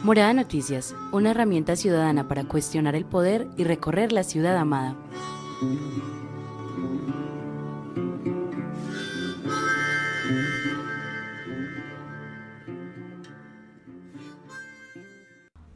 Morada Noticias, una herramienta ciudadana para cuestionar el poder y recorrer la ciudad amada.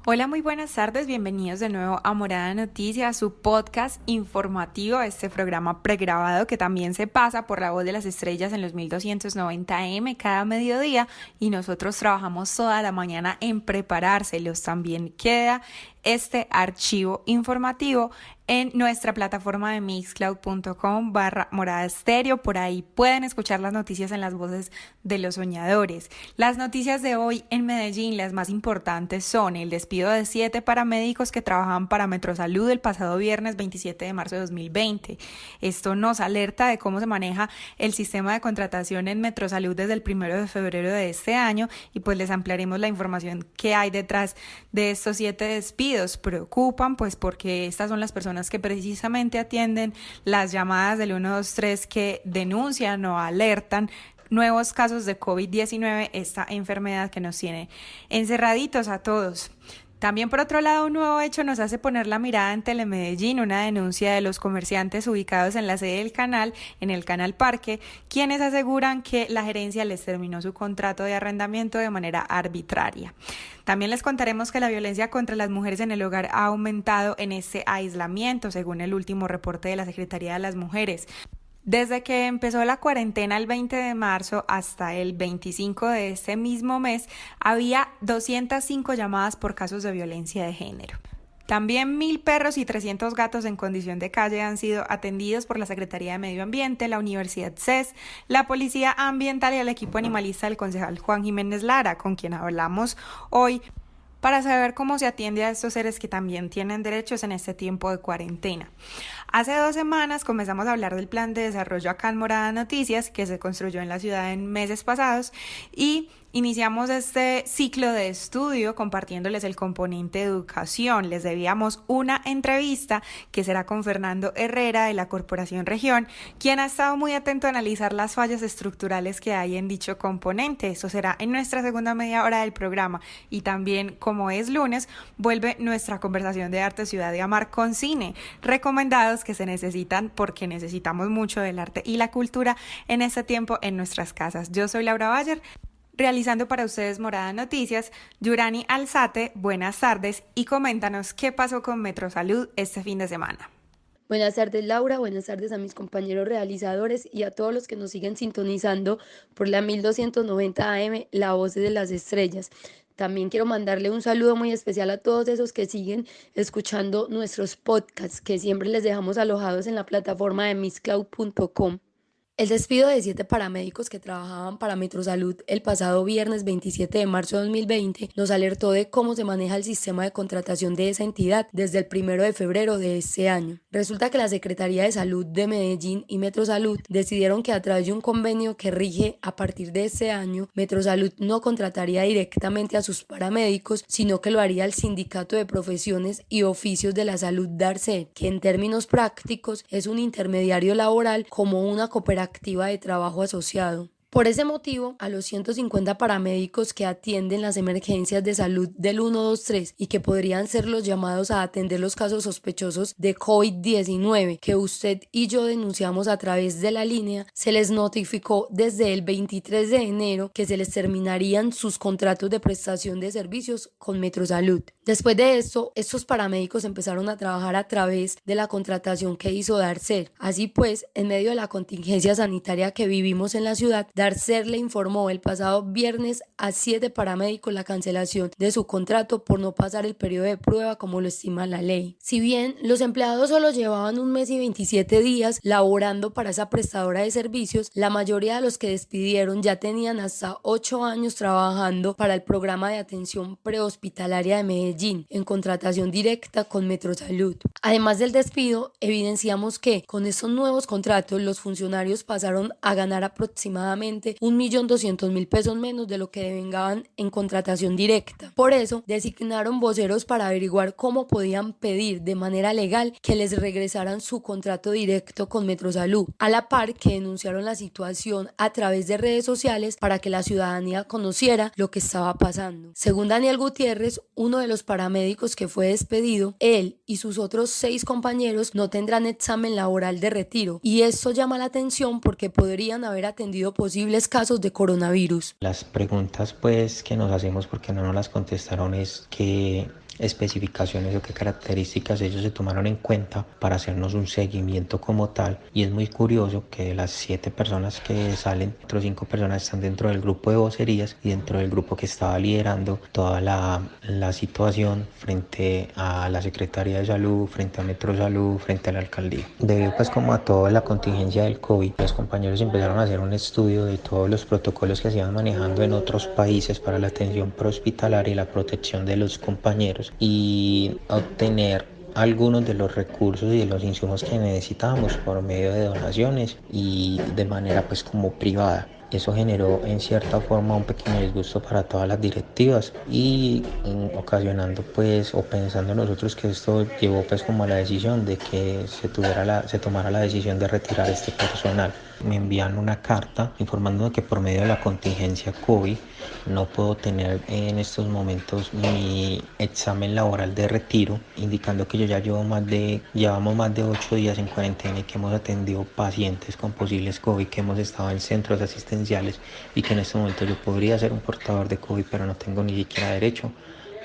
Hola, muy buenas tardes, bienvenidos de nuevo a Morada Noticias, su podcast informativo, este programa pregrabado que también se pasa por La Voz de las Estrellas en los 1290M cada mediodía y nosotros trabajamos toda la mañana en preparárselos. También queda este archivo informativo en nuestra plataforma de mixcloud.com/morada estéreo. Por ahí pueden escuchar las noticias en las voces de los soñadores. Las noticias de hoy en Medellín, las más importantes son el despido de 7 paramédicos que trabajaban para Metrosalud el pasado viernes 27 de marzo de 2020. Esto nos alerta de cómo se maneja el sistema de contratación en Metrosalud desde el 1 de febrero de este año y pues les ampliaremos la información que hay detrás de estos 7 despidos. Preocupan pues porque estas son las personas que precisamente atienden las llamadas del 123 que denuncian o alertan nuevos casos de COVID-19, esta enfermedad que nos tiene encerraditos a todos. También, por otro lado, un nuevo hecho nos hace poner la mirada en Telemedellín, una denuncia de los comerciantes ubicados en la sede del canal, en el Canal Parque, quienes aseguran que la gerencia les terminó su contrato de arrendamiento de manera arbitraria. También les contaremos que la violencia contra las mujeres en el hogar ha aumentado en este aislamiento, según el último reporte de la Secretaría de las Mujeres. Desde que empezó la cuarentena el 20 de marzo hasta el 25 de este mismo mes, había 205 llamadas por casos de violencia de género. También 1,000 perros y 300 gatos en condición de calle han sido atendidos por la Secretaría de Medio Ambiente, la Universidad CES, la Policía Ambiental y el equipo animalista del concejal Juan Jiménez Lara, con quien hablamos hoy, para saber cómo se atiende a estos seres que también tienen derechos en este tiempo de cuarentena. Hace 2 semanas comenzamos a hablar del plan de desarrollo acá en Morada Noticias, que se construyó en la ciudad en meses pasados, y iniciamos este ciclo de estudio compartiéndoles el componente de educación. Les debíamos una entrevista que será con Fernando Herrera de la Corporación Región, quien ha estado muy atento a analizar las fallas estructurales que hay en dicho componente. Eso será en nuestra segunda media hora del programa. Y también, como es lunes, vuelve nuestra conversación de arte Ciudad de Amar con cine, recomendados que se necesitan porque necesitamos mucho del arte y la cultura en este tiempo en nuestras casas. Yo soy Laura Bayer, realizando para ustedes Morada Noticias. Yurani Alzate, buenas tardes y coméntanos qué pasó con Metrosalud este fin de semana. Buenas tardes, Laura, buenas tardes a mis compañeros realizadores y a todos los que nos siguen sintonizando por la 1290 AM, La Voz de las Estrellas. También quiero mandarle un saludo muy especial a todos esos que siguen escuchando nuestros podcasts, que siempre les dejamos alojados en la plataforma de mixcloud.com. El despido de 7 paramédicos que trabajaban para Metrosalud el pasado viernes 27 de marzo de 2020 nos alertó de cómo se maneja el sistema de contratación de esa entidad desde el 1 de febrero de este año. Resulta que la Secretaría de Salud de Medellín y Metrosalud decidieron que a través de un convenio que rige a partir de este año, Metrosalud no contrataría directamente a sus paramédicos, sino que lo haría el Sindicato de Profesiones y Oficios de la Salud DARCET, que en términos prácticos es un intermediario laboral como una cooperativa de trabajo asociado. Por ese motivo, a los 150 paramédicos que atienden las emergencias de salud del 123 y que podrían ser los llamados a atender los casos sospechosos de COVID-19 que usted y yo denunciamos a través de la línea, se les notificó desde el 23 de enero que se les terminarían sus contratos de prestación de servicios con Metrosalud. Después de esto, estos paramédicos empezaron a trabajar a través de la contratación que hizo Darcer. Así pues, en medio de la contingencia sanitaria que vivimos en la ciudad, Darcer le informó el pasado viernes a 7 paramédicos la cancelación de su contrato por no pasar el periodo de prueba como lo estima la ley. Si bien los empleados solo llevaban 1 mes y 27 días laborando para esa prestadora de servicios, la mayoría de los que despidieron ya tenían hasta 8 años trabajando para el programa de atención prehospitalaria de Medellín en contratación directa con Metrosalud. Además del despido, evidenciamos que con estos nuevos contratos los funcionarios pasaron a ganar aproximadamente aproximadamente 1.200.000 pesos menos de lo que devengaban en contratación directa. Por eso designaron voceros para averiguar cómo podían pedir de manera legal que les regresaran su contrato directo con Metrosalud, a la par que denunciaron la situación a través de redes sociales para que la ciudadanía conociera lo que estaba pasando. Según Daniel Gutiérrez, uno de los paramédicos que fue despedido, él y sus otros 6 compañeros no tendrán examen laboral de retiro, y esto llama la atención porque podrían haber atendido posibles casos de coronavirus. Las preguntas pues que nos hacemos porque no nos las contestaron es qué especificaciones o qué características ellos se tomaron en cuenta para hacernos un seguimiento como tal. Y es muy curioso que de las 7 personas que salen, otras 5 personas están dentro del grupo de vocerías y dentro del grupo que estaba liderando toda la situación frente a la Secretaría de Salud, frente a Metrosalud, frente a la alcaldía. Debido pues como a toda la contingencia del COVID, los compañeros empezaron a hacer un estudio de todos los protocolos que se iban manejando en otros países para la atención prehospitalaria y la protección de los compañeros, y obtener algunos de los recursos y de los insumos que necesitábamos por medio de donaciones y de manera pues como privada. Eso generó en cierta forma un pequeño disgusto para todas las directivas y ocasionando pues o pensando nosotros que esto llevó pues como a la decisión de que se tomara la decisión de retirar este personal. Me envían una carta informándome que por medio de la contingencia COVID no puedo tener en estos momentos mi examen laboral de retiro, indicando que yo ya llevamos más de 8 días en cuarentena y que hemos atendido pacientes con posibles COVID, que hemos estado en centros asistenciales y que en este momento yo podría ser un portador de COVID, pero no tengo ni siquiera derecho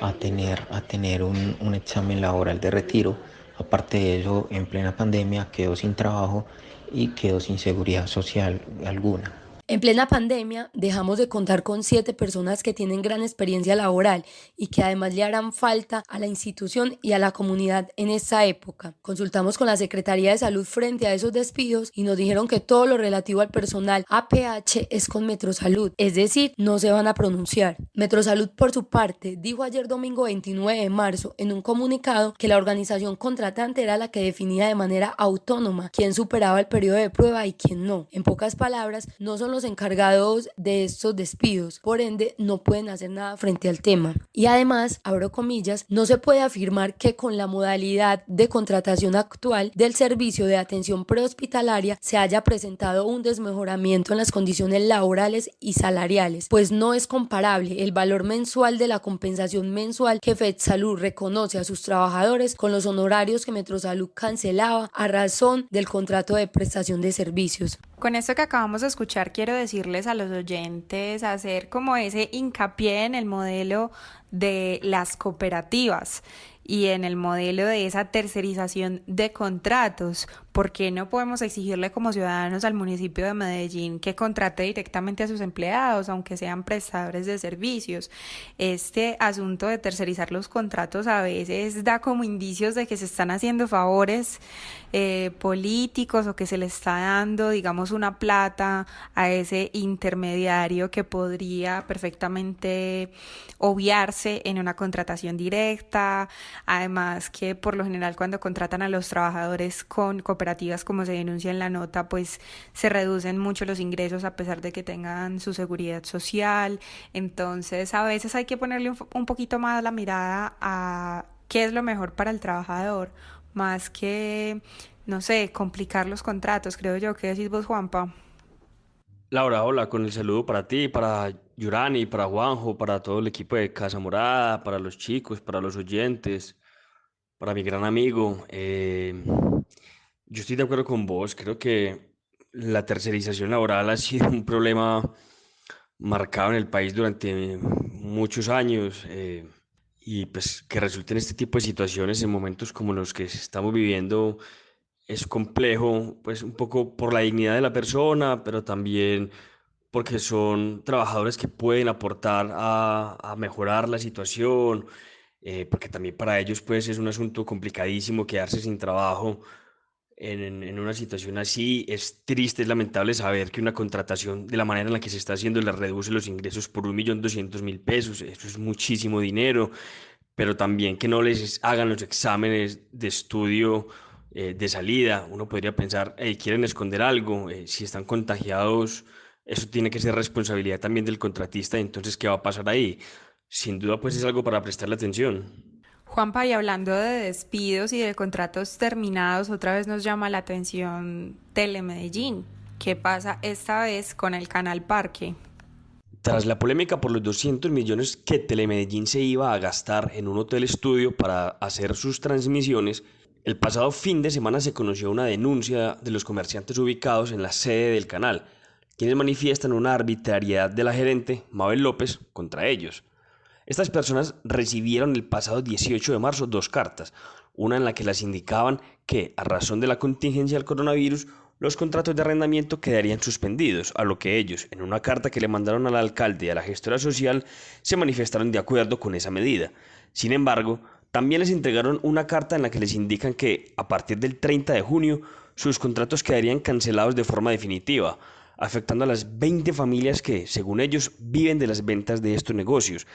a tener un examen laboral de retiro. Aparte de eso, en plena pandemia quedo sin trabajo y quedo sin seguridad social alguna. En plena pandemia, dejamos de contar con 7 personas que tienen gran experiencia laboral y que además le harán falta a la institución y a la comunidad en esta época. Consultamos con la Secretaría de Salud frente a esos despidos y nos dijeron que todo lo relativo al personal APH es con Metrosalud, es decir, no se van a pronunciar. Metrosalud, por su parte, dijo ayer domingo 29 de marzo en un comunicado que la organización contratante era la que definía de manera autónoma quién superaba el periodo de prueba y quién no. En pocas palabras, no son los encargados de estos despidos, por ende no pueden hacer nada frente al tema. Y además, abro comillas, no se puede afirmar que con la modalidad de contratación actual del servicio de atención prehospitalaria se haya presentado un desmejoramiento en las condiciones laborales y salariales, pues no es comparable el valor mensual de la compensación mensual que FedSalud reconoce a sus trabajadores con los honorarios que Metrosalud cancelaba a razón del contrato de prestación de servicios. Con esto que acabamos de escuchar, quiero decirles a los oyentes hacer como ese hincapié en el modelo de las cooperativas y en el modelo de esa tercerización de contratos. ¿Por qué no podemos exigirle como ciudadanos al municipio de Medellín que contrate directamente a sus empleados, aunque sean prestadores de servicios? Este asunto de tercerizar los contratos a veces da como indicios de que se están haciendo favores políticos o que se le está dando, digamos, una plata a ese intermediario que podría perfectamente obviarse en una contratación directa. Además que por lo general cuando contratan a los trabajadores con cooperativas, como se denuncia en la nota, pues se reducen mucho los ingresos a pesar de que tengan su seguridad social. Entonces a veces hay que ponerle un poquito más la mirada a qué es lo mejor para el trabajador, más que, no sé, complicar los contratos, creo yo. ¿Qué decís vos, Juanpa? Laura, hola, con el saludo para ti, para Yurani, para Juanjo, para todo el equipo de Casa Morada, para los chicos, para los oyentes, para mi gran amigo. Yo estoy de acuerdo con vos, creo que la tercerización laboral ha sido un problema marcado en el país durante muchos años, y pues que resulten este tipo de situaciones en momentos como los que estamos viviendo es complejo, pues un poco por la dignidad de la persona, pero también porque son trabajadores que pueden aportar a mejorar la situación, porque también para ellos pues es un asunto complicadísimo quedarse sin trabajo en una situación así. Es triste, es lamentable saber que una contratación de la manera en la que se está haciendo les reduce los ingresos por 1.200.000 pesos. Eso es muchísimo dinero, pero también que no les hagan los exámenes de estudio de salida. Uno podría pensar, hey, quieren esconder algo, si están contagiados, Eso tiene que ser responsabilidad también del contratista. Entonces, ¿qué va a pasar ahí? Sin duda, pues es algo para prestarle atención. Juanpa, y hablando de despidos y de contratos terminados, otra vez nos llama la atención Telemedellín. ¿Qué pasa esta vez con el Canal Parque? Tras la polémica por los 200 millones que Telemedellín se iba a gastar en un hotel estudio para hacer sus transmisiones, el pasado fin de semana se conoció una denuncia de los comerciantes ubicados en la sede del canal, quienes manifiestan una arbitrariedad de la gerente, Mabel López, contra ellos. Estas personas recibieron el pasado 18 de marzo dos cartas, una en la que les indicaban que, a razón de la contingencia del coronavirus, los contratos de arrendamiento quedarían suspendidos, a lo que ellos, en una carta que le mandaron al alcalde y a la gestora social, se manifestaron de acuerdo con esa medida. Sin embargo, también les entregaron una carta en la que les indican que, a partir del 30 de junio, sus contratos quedarían cancelados de forma definitiva, afectando a las 20 familias que, según ellos, viven de las ventas de estos negocios.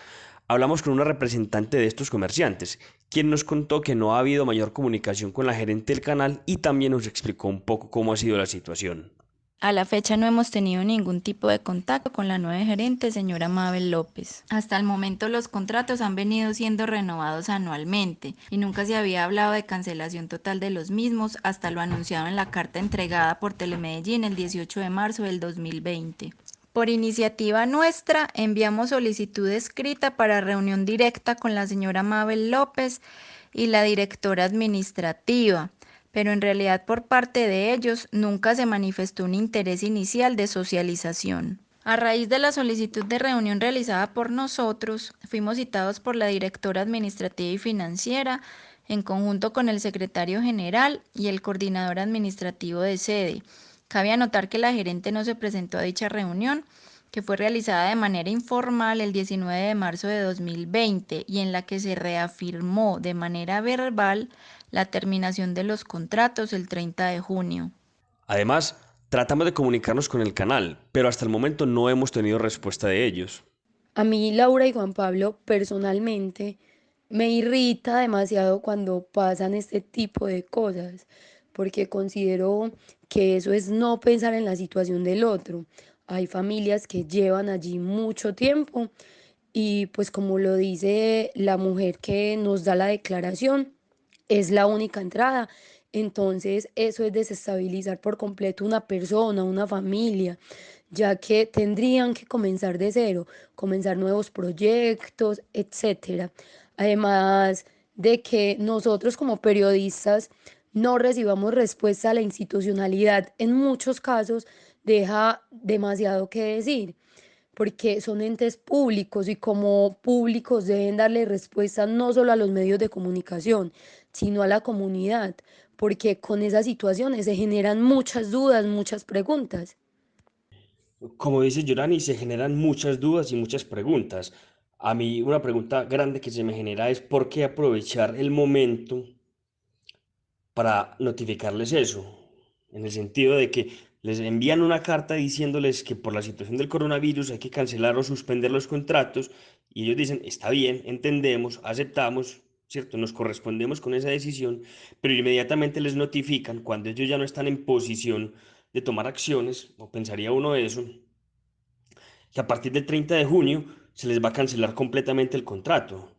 Hablamos con una representante de estos comerciantes, quien nos contó que no ha habido mayor comunicación con la gerente del canal y también nos explicó un poco cómo ha sido la situación. A la fecha no hemos tenido ningún tipo de contacto con la nueva gerente, señora Mabel López. Hasta el momento los contratos han venido siendo renovados anualmente y nunca se había hablado de cancelación total de los mismos hasta lo anunciado en la carta entregada por Telemedellín el 18 de marzo del 2020. Por iniciativa nuestra, enviamos solicitud escrita para reunión directa con la señora Mabel López y la directora administrativa, pero en realidad por parte de ellos nunca se manifestó un interés inicial de socialización. A raíz de la solicitud de reunión realizada por nosotros, fuimos citados por la directora administrativa y financiera, en conjunto con el secretario general y el coordinador administrativo de sede. Cabe anotar que la gerente no se presentó a dicha reunión, que fue realizada de manera informal el 19 de marzo de 2020 y en la que se reafirmó de manera verbal la terminación de los contratos el 30 de junio. Además, tratamos de comunicarnos con el canal, pero hasta el momento no hemos tenido respuesta de ellos. A mí, Laura y Juan Pablo, personalmente, me irrita demasiado cuando pasan este tipo de cosas, porque considero que eso es no pensar en la situación del otro. Hay familias que llevan allí mucho tiempo y pues como lo dice la mujer que nos da la declaración, es la única entrada. Entonces eso es desestabilizar por completo una persona, una familia, ya que tendrían que comenzar de cero, comenzar nuevos proyectos, etcétera. Además de que nosotros como periodistas no recibamos respuesta a la institucionalidad, en muchos casos deja demasiado que decir, porque son entes públicos y como públicos deben darle respuesta no solo a los medios de comunicación, sino a la comunidad, porque con esas situaciones se generan muchas dudas, muchas preguntas. Como dice Yorani, se generan muchas dudas y muchas preguntas. A mí una pregunta grande que se me genera es ¿por qué aprovechar el momento para notificarles eso? En el sentido de que les envían una carta diciéndoles que por la situación del coronavirus hay que cancelar o suspender los contratos y ellos dicen, está bien, entendemos, aceptamos, ¿cierto? Nos correspondemos con esa decisión, pero inmediatamente les notifican cuando ellos ya no están en posición de tomar acciones, o pensaría uno eso, que a partir del 30 de junio se les va a cancelar completamente el contrato.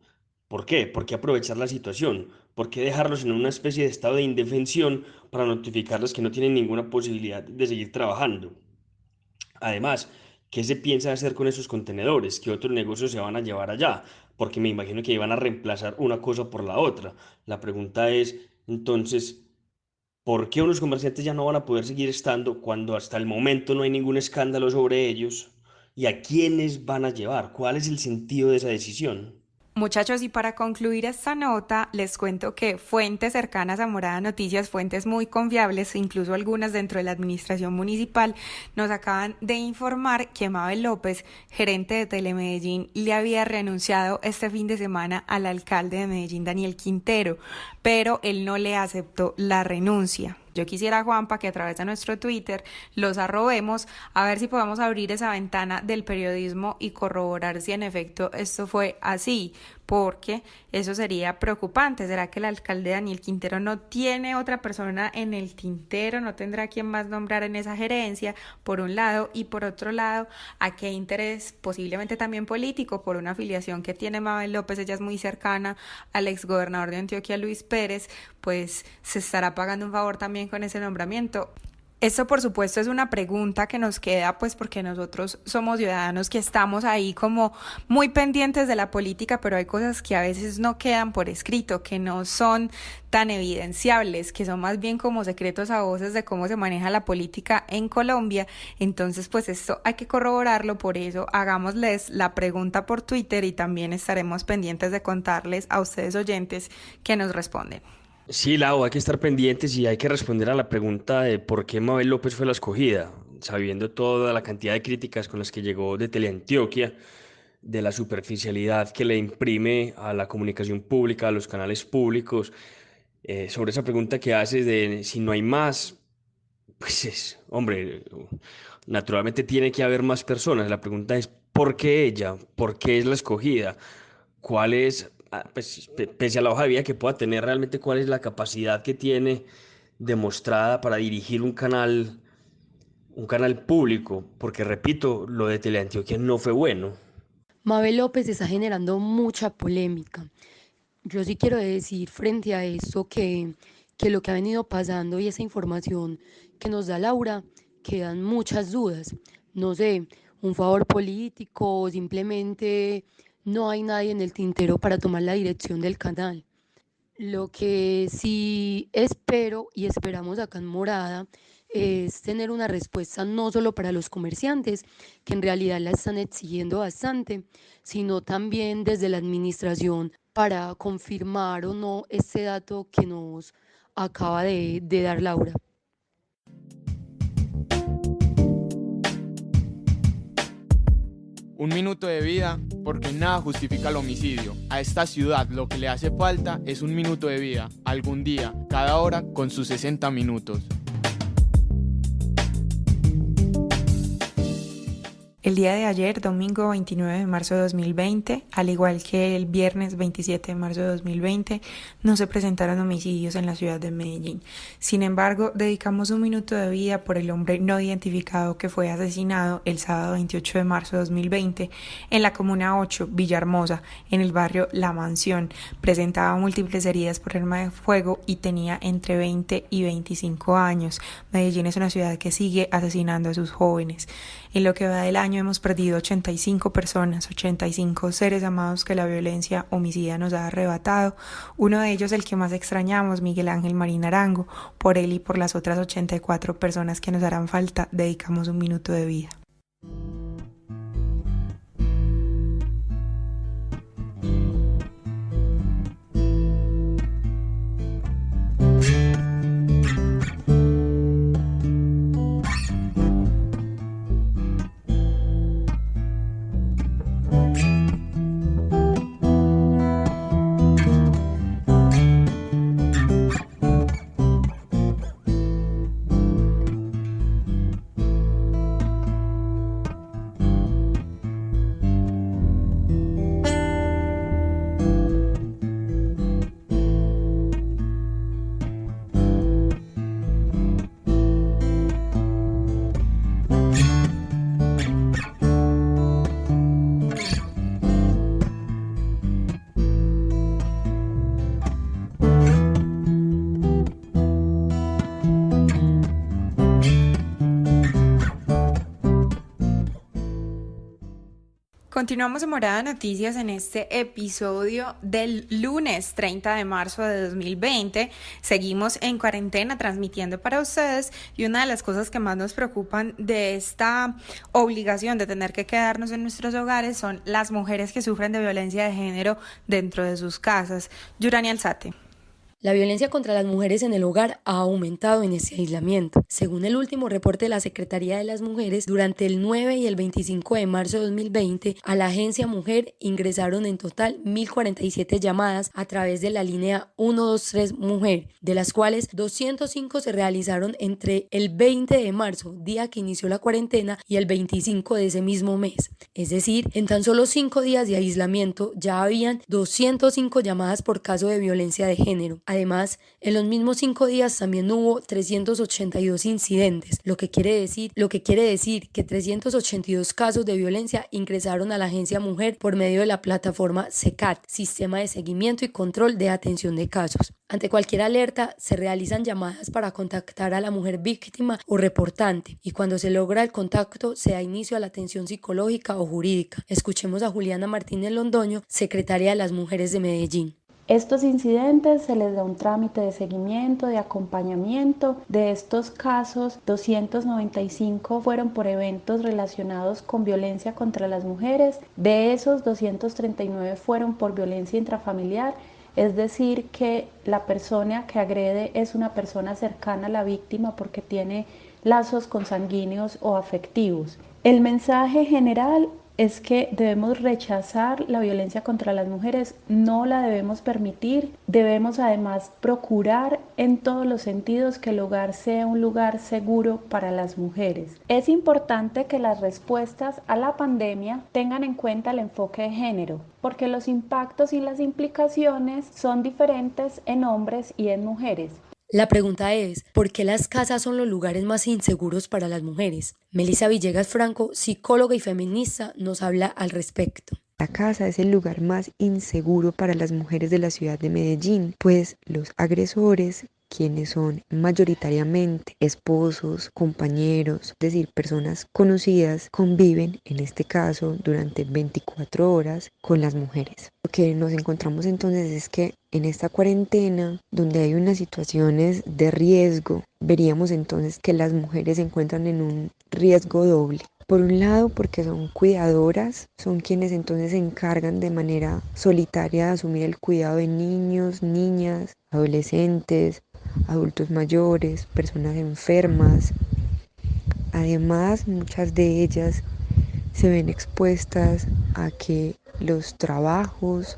¿Por qué? ¿Por qué aprovechar la situación? ¿Por qué dejarlos en una especie de estado de indefensión para notificarles que no tienen ninguna posibilidad de seguir trabajando? Además, ¿qué se piensa hacer con esos contenedores? ¿Qué otros negocios se van a llevar allá? Porque me imagino que iban a reemplazar una cosa por la otra. La pregunta es, entonces, ¿por qué unos comerciantes ya no van a poder seguir estando cuando hasta el momento no hay ningún escándalo sobre ellos? ¿Y a quiénes van a llevar? ¿Cuál es el sentido de esa decisión? Muchachos, y para concluir esta nota, les cuento que fuentes cercanas a Morada Noticias, fuentes muy confiables, incluso algunas dentro de la administración municipal, nos acaban de informar que Mabel López, gerente de Telemedellín, le había renunciado este fin de semana al alcalde de Medellín, Daniel Quintero, pero él no le aceptó la renuncia. Yo quisiera, Juanpa, que a través de nuestro Twitter los arrobemos a ver si podemos abrir esa ventana del periodismo y corroborar si en efecto esto fue así, porque eso sería preocupante. ¿Será que el alcalde Daniel Quintero no tiene otra persona en el tintero, no tendrá quien más nombrar en esa gerencia, por un lado, y por otro lado, a qué interés, posiblemente también político, por una afiliación que tiene Mabel López? Ella es muy cercana al exgobernador de Antioquia, Luis Pérez, pues se estará pagando un favor también con ese nombramiento. Esto, por supuesto, es una pregunta que nos queda, pues porque nosotros somos ciudadanos que estamos ahí como muy pendientes de la política, pero hay cosas que a veces no quedan por escrito, que no son tan evidenciables, que son más bien como secretos a voces de cómo se maneja la política en Colombia. Entonces, pues esto hay que corroborarlo, por eso hagámosles la pregunta por Twitter y también estaremos pendientes de contarles a ustedes oyentes que nos responden. Sí, Lau, hay que estar pendientes y hay que responder a la pregunta de por qué Mabel López fue la escogida, sabiendo toda la cantidad de críticas con las que llegó de Teleantioquia, de la superficialidad que le imprime a la comunicación pública, a los canales públicos. Sobre esa pregunta que haces de si no hay más, pues hombre, naturalmente tiene que haber más personas. La pregunta es ¿por qué ella? ¿Por qué es la escogida? ¿Cuál es, pues, pese a la hoja de vida que pueda tener, realmente cuál es la capacidad que tiene demostrada para dirigir un canal público? Porque repito, lo de Teleantioquia no fue bueno. Mabel López está generando mucha polémica. Yo sí quiero decir frente a esto que lo que ha venido pasando y esa información que nos da Laura, quedan muchas dudas. No sé, un favor político o simplemente no hay nadie en el tintero para tomar la dirección del canal. Lo que sí espero y esperamos acá en Morada es tener una respuesta no solo para los comerciantes, que en realidad la están exigiendo bastante, sino también desde la administración para confirmar o no este dato que nos acaba de dar Laura. Un minuto de vida, porque nada justifica el homicidio. A esta ciudad lo que le hace falta es un minuto de vida, algún día, cada hora, con sus 60 minutos. El día de ayer, domingo 29 de marzo de 2020, al igual que el viernes 27 de marzo de 2020, no se presentaron homicidios en la ciudad de Medellín. Sin embargo, dedicamos un minuto de vida por el hombre no identificado que fue asesinado el sábado 28 de marzo de 2020 en la Comuna 8, Villahermosa, en el barrio La Mansión. Presentaba múltiples heridas por arma de fuego y tenía entre 20 y 25 años. Medellín es una ciudad que sigue asesinando a sus jóvenes. En lo que va del año hemos perdido 85 personas, 85 seres amados que la violencia homicida nos ha arrebatado. Uno de ellos, el que más extrañamos, Miguel Ángel Marín Arango. Por él y por las otras 84 personas que nos harán falta, dedicamos un minuto de vida. Continuamos en Morada Noticias en este episodio del lunes 30 de marzo de 2020. Seguimos en cuarentena transmitiendo para ustedes y una de las cosas que más nos preocupan de esta obligación de tener que quedarnos en nuestros hogares son las mujeres que sufren de violencia de género dentro de sus casas. Yurani Alzate. La violencia contra las mujeres en el hogar ha aumentado en este aislamiento. Según el último reporte de la Secretaría de las Mujeres, durante el 9 y el 25 de marzo de 2020, a la Agencia Mujer ingresaron en total 1.047 llamadas a través de la línea 123 Mujer, de las cuales 205 se realizaron entre el 20 de marzo, día que inició la cuarentena, y el 25 de ese mismo mes. Es decir, en tan solo 5 días de aislamiento ya habían 205 llamadas por caso de violencia de género. Además, en los mismos 5 días también hubo 382 incidentes, lo que quiere decir que 382 casos de violencia ingresaron a la Agencia Mujer por medio de la plataforma SECAT, Sistema de Seguimiento y Control de Atención de Casos. Ante cualquier alerta, se realizan llamadas para contactar a la mujer víctima o reportante, y cuando se logra el contacto, se da inicio a la atención psicológica o jurídica. Escuchemos a Juliana Martínez Londoño, secretaria de las Mujeres de Medellín. Estos incidentes se les da un trámite de seguimiento, de acompañamiento. De estos casos, 295 fueron por eventos relacionados con violencia contra las mujeres. De esos, 239 fueron por violencia intrafamiliar, es decir, que la persona que agrede es una persona cercana a la víctima porque tiene lazos consanguíneos o afectivos. El mensaje general es que debemos rechazar la violencia contra las mujeres, no la debemos permitir, debemos además procurar en todos los sentidos que el hogar sea un lugar seguro para las mujeres. Es importante que las respuestas a la pandemia tengan en cuenta el enfoque de género, porque los impactos y las implicaciones son diferentes en hombres y en mujeres. La pregunta es, ¿por qué las casas son los lugares más inseguros para las mujeres? Melissa Villegas Franco, psicóloga y feminista, nos habla al respecto. La casa es el lugar más inseguro para las mujeres de la ciudad de Medellín, pues los agresores, quienes son mayoritariamente esposos, compañeros, es decir, personas conocidas, conviven, en este caso, durante 24 horas con las mujeres. Lo que nos encontramos entonces es que en esta cuarentena, donde hay unas situaciones de riesgo, veríamos entonces que las mujeres se encuentran en un riesgo doble. Por un lado, porque son cuidadoras, son quienes entonces se encargan de manera solitaria de asumir el cuidado de niños, niñas, adolescentes, adultos mayores, personas enfermas. Además, muchas de ellas se ven expuestas a que los trabajos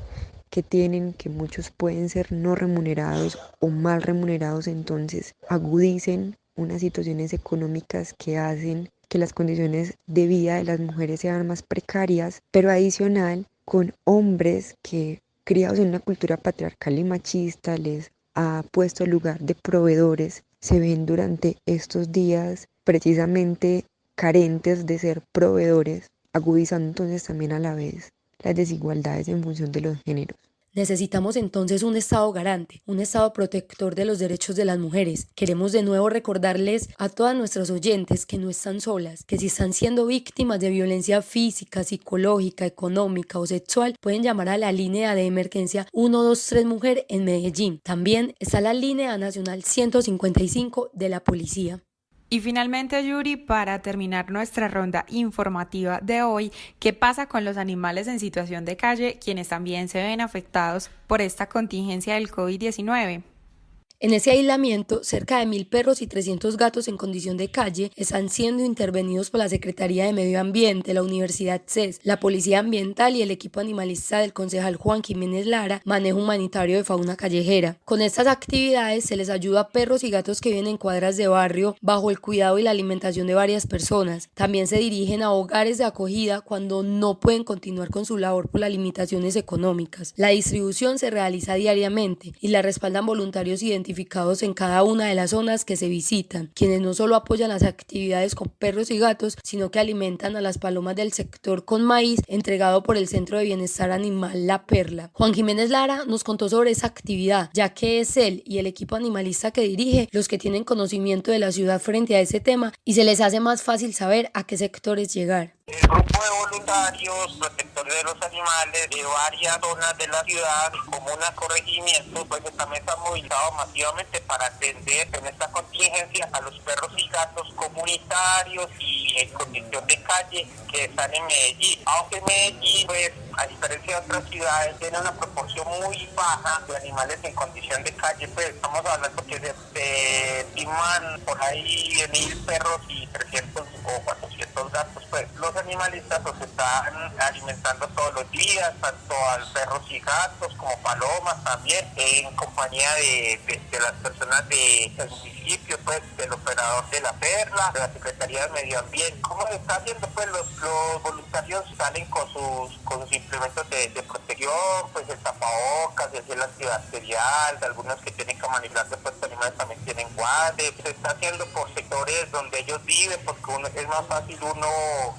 que tienen, que muchos pueden ser no remunerados o mal remunerados, entonces agudicen unas situaciones económicas que hacen que las condiciones de vida de las mujeres sean más precarias, pero adicional con hombres que, criados en una cultura patriarcal y machista, les ha puesto el lugar de proveedores, se ven durante estos días precisamente carentes de ser proveedores, agudizando entonces también a la vez las desigualdades en función de los géneros. Necesitamos entonces un Estado garante, un Estado protector de los derechos de las mujeres. Queremos de nuevo recordarles a todas nuestros oyentes que no están solas, que si están siendo víctimas de violencia física, psicológica, económica o sexual, pueden llamar a la línea de emergencia 123 Mujer en Medellín. También está la línea nacional 155 de la policía. Y finalmente, Yuri, para terminar nuestra ronda informativa de hoy, ¿qué pasa con los animales en situación de calle, quienes también se ven afectados por esta contingencia del COVID-19? En ese aislamiento, cerca de 1.000 perros y 300 gatos en condición de calle están siendo intervenidos por la Secretaría de Medio Ambiente, la Universidad CES, la Policía Ambiental y el equipo animalista del concejal Juan Jiménez Lara, Manejo Humanitario de Fauna Callejera. Con estas actividades se les ayuda a perros y gatos que viven en cuadras de barrio bajo el cuidado y la alimentación de varias personas. También se dirigen a hogares de acogida cuando no pueden continuar con su labor por las limitaciones económicas. La distribución se realiza diariamente y la respaldan voluntarios identificados en cada una de las zonas que se visitan, quienes no solo apoyan las actividades con perros y gatos, sino que alimentan a las palomas del sector con maíz entregado por el Centro de Bienestar Animal La Perla. Juan Jiménez Lara nos contó sobre esa actividad, ya que es él y el equipo animalista que dirige los que tienen conocimiento de la ciudad frente a ese tema y se les hace más fácil saber a qué sectores llegar. El grupo de voluntarios protectores de los animales de varias zonas de la ciudad, comunas, corregimientos, pues también se han movilizado masivamente para atender en esta contingencia a los perros y gatos comunitarios y en condición de calle que están en Medellín. Aunque Medellín, pues a diferencia de otras ciudades, tiene una proporción muy baja de animales en condición de calle. Pues estamos hablando que se estiman por ahí 1000 perros y 300 o 400 gatos. Pues los animalistas los están alimentando todos los días, tanto a perros y gatos como palomas también, en compañía de las personas del municipio, pues del operador de la perla, de la Secretaría de Medio Ambiente. ¿Cómo se está haciendo? Pues los voluntarios salen con sus implementos de protección, pues el tapabocas, el gel antibacterial, algunos que tienen que manipular después los animales también tienen guantes. Se está haciendo por sectores donde ellos viven, porque es más fácil uno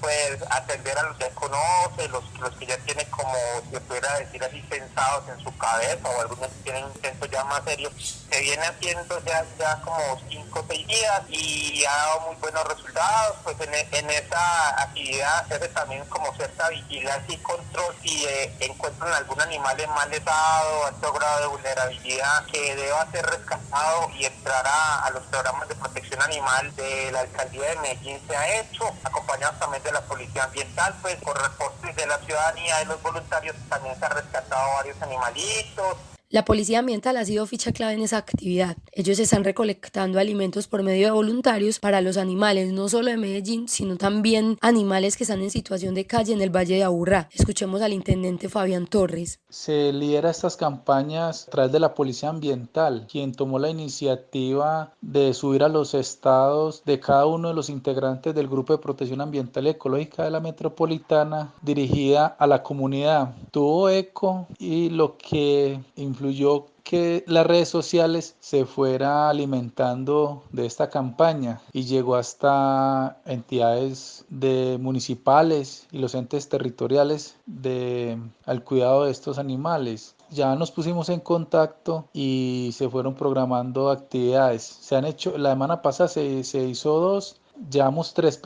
pues atender a los que ya conoce, los que ya tienen, como se pudiera decir así, pensados en su cabeza, o algunos que tienen intentos ya más serios. Se viene haciendo ya como 5 o 6 días y ha dado muy buenos resultados. Pues en esa actividad se hace también como cierta vigilancia y control si encuentran algún animal en mal estado, alto grado de vulnerabilidad, que deba ser rescatado y entrar a los programas de protección animal de la Alcaldía de Medellín. Se ha hecho, acompañados también de la Policía Ambiental, pues por reportes de la ciudadanía, de los voluntarios, también se han rescatado varios animalitos. La Policía Ambiental ha sido ficha clave en esa actividad. Ellos están recolectando alimentos por medio de voluntarios para los animales, no solo de Medellín, sino también animales que están en situación de calle en el Valle de Aburrá. Escuchemos al intendente Fabián Torres. Se lidera estas campañas a través de la Policía Ambiental, quien tomó la iniciativa de subir a los estados de cada uno de los integrantes del Grupo de Protección Ambiental y Ecológica de la Metropolitana, dirigida a la comunidad. Tuvo eco y lo que influyó que las redes sociales se fuera alimentando de esta campaña y llegó hasta entidades municipales y los entes territoriales al cuidado de estos animales. Ya nos pusimos en contacto y se fueron programando actividades. Se han hecho, la semana pasada se hizo llevamos tres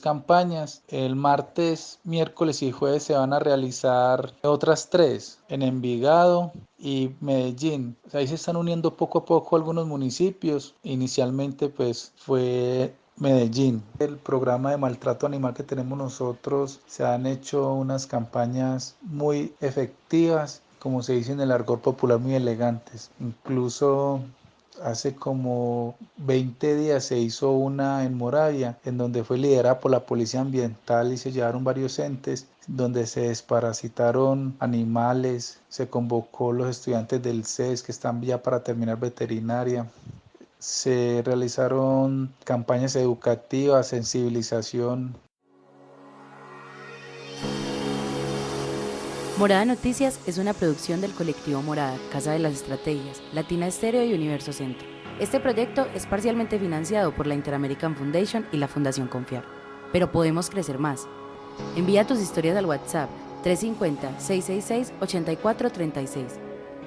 campañas. El martes, miércoles y jueves se van a realizar otras 3 en Envigado y Medellín. Ahí se están uniendo poco a poco algunos municipios. Inicialmente pues fue Medellín. El programa de maltrato animal que tenemos nosotros, se han hecho unas campañas muy efectivas, como se dice en el argot popular, muy elegantes. Incluso hace como 20 días se hizo una en Moravia, en donde fue liderada por la Policía Ambiental y se llevaron varios entes, donde se desparasitaron animales, se convocó los estudiantes del CES que están ya para terminar veterinaria. Se realizaron campañas educativas, sensibilización. Morada Noticias es una producción del colectivo Morada, Casa de las Estrategias, Latina Estéreo y Universo Centro. Este proyecto es parcialmente financiado por la Interamerican Foundation y la Fundación Confiar. Pero podemos crecer más. Envía tus historias al WhatsApp 350-666-8436.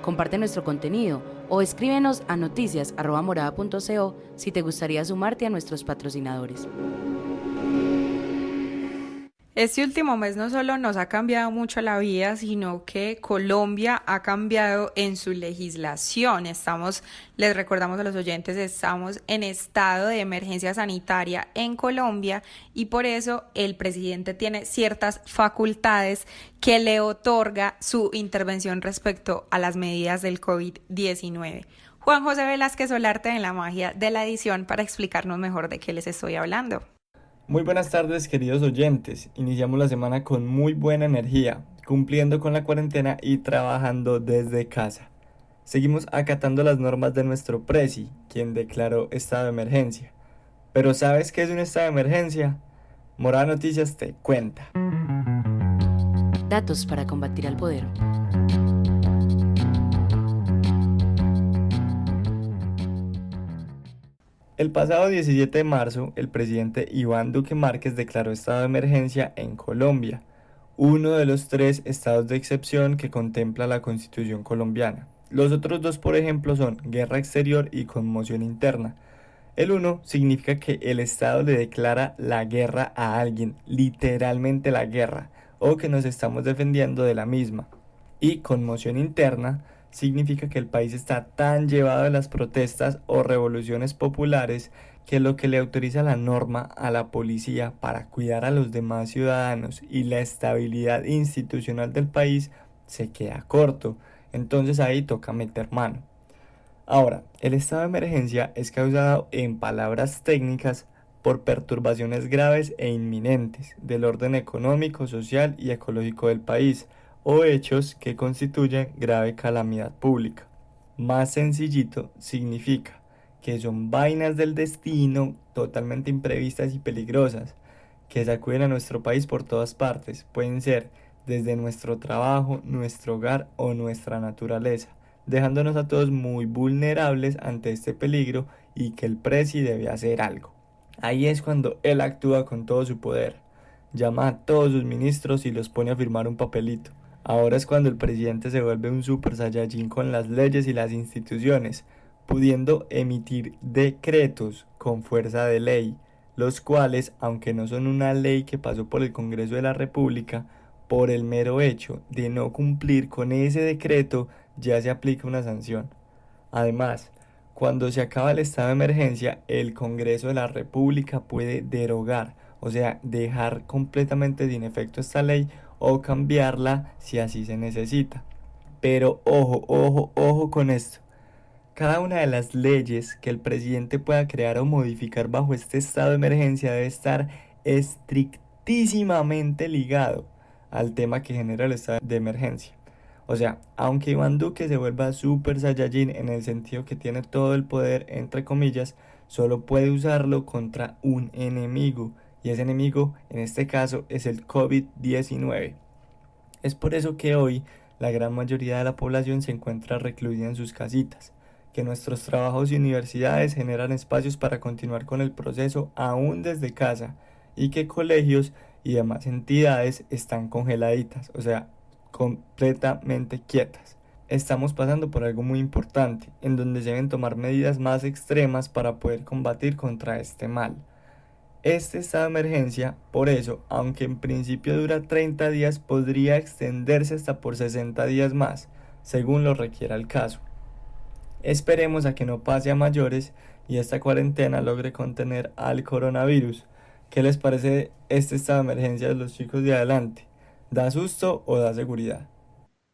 Comparte nuestro contenido o escríbenos a noticias@morada.co si te gustaría sumarte a nuestros patrocinadores. Este último mes no solo nos ha cambiado mucho la vida, sino que Colombia ha cambiado en su legislación. Les recordamos a los oyentes, estamos en estado de emergencia sanitaria en Colombia y por eso el presidente tiene ciertas facultades que le otorga su intervención respecto a las medidas del COVID-19. Juan José Velázquez Solarte en la magia de la edición para explicarnos mejor de qué les estoy hablando. Muy buenas tardes, queridos oyentes. Iniciamos la semana con muy buena energía, cumpliendo con la cuarentena y trabajando desde casa. Seguimos acatando las normas de nuestro presi, quien declaró estado de emergencia. ¿Pero sabes qué es un estado de emergencia? Morada Noticias te cuenta. Datos para combatir al poder. El pasado 17 de marzo, el presidente Iván Duque Márquez declaró estado de emergencia en Colombia, uno de los 3 estados de excepción que contempla la Constitución colombiana. Los otros 2, por ejemplo, son guerra exterior y conmoción interna. El 1 significa que el Estado le declara la guerra a alguien, literalmente la guerra, o que nos estamos defendiendo de la misma. Y conmoción interna significa que el país está tan llevado de las protestas o revoluciones populares que lo que le autoriza la norma a la policía para cuidar a los demás ciudadanos y la estabilidad institucional del país se queda corto. Entonces ahí toca meter mano. Ahora, el estado de emergencia es causado, en palabras técnicas, por perturbaciones graves e inminentes del orden económico, social y ecológico del país, o hechos que constituyen grave calamidad pública. Más sencillito, significa que son vainas del destino totalmente imprevistas y peligrosas, que sacuden a nuestro país por todas partes. Pueden ser desde nuestro trabajo, nuestro hogar o nuestra naturaleza, dejándonos a todos muy vulnerables ante este peligro y que el presi debe hacer algo. Ahí es cuando él actúa con todo su poder, llama a todos sus ministros y los pone a firmar un papelito. Ahora es cuando el presidente se vuelve un super saiyajin con las leyes y las instituciones, pudiendo emitir decretos con fuerza de ley, los cuales, aunque no son una ley que pasó por el Congreso de la República, por el mero hecho de no cumplir con ese decreto ya se aplica una sanción. Además, cuando se acaba el estado de emergencia, el Congreso de la República puede derogar, o sea, dejar completamente sin efecto esta ley o cambiarla si así se necesita. Pero ojo con esto. Cada una de las leyes que el presidente pueda crear o modificar bajo este estado de emergencia debe estar estrictísimamente ligado al tema que genera el estado de emergencia. O sea, aunque Iván Duque se vuelva Super Saiyajin en el sentido que tiene todo el poder, entre comillas, solo puede usarlo contra un enemigo, y ese enemigo en este caso es el COVID-19. Es por eso que hoy la gran mayoría de la población se encuentra recluida en sus casitas, que nuestros trabajos y universidades generan espacios para continuar con el proceso aún desde casa, y que colegios y demás entidades están congeladitas, o sea, completamente quietas. Estamos pasando por algo muy importante, en donde se deben tomar medidas más extremas para poder combatir contra este mal. Este estado de emergencia, por eso, aunque en principio dura 30 días, podría extenderse hasta por 60 días más, según lo requiera el caso. Esperemos a que no pase a mayores y esta cuarentena logre contener al coronavirus. ¿Qué les parece este estado de emergencia de los chicos de adelante? ¿Da susto o da seguridad?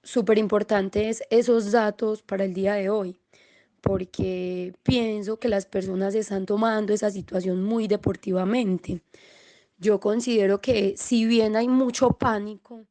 Súper importantes esos datos para el día de hoy, porque pienso que las personas están tomando esa situación muy deportivamente. Yo considero que si bien hay mucho pánico,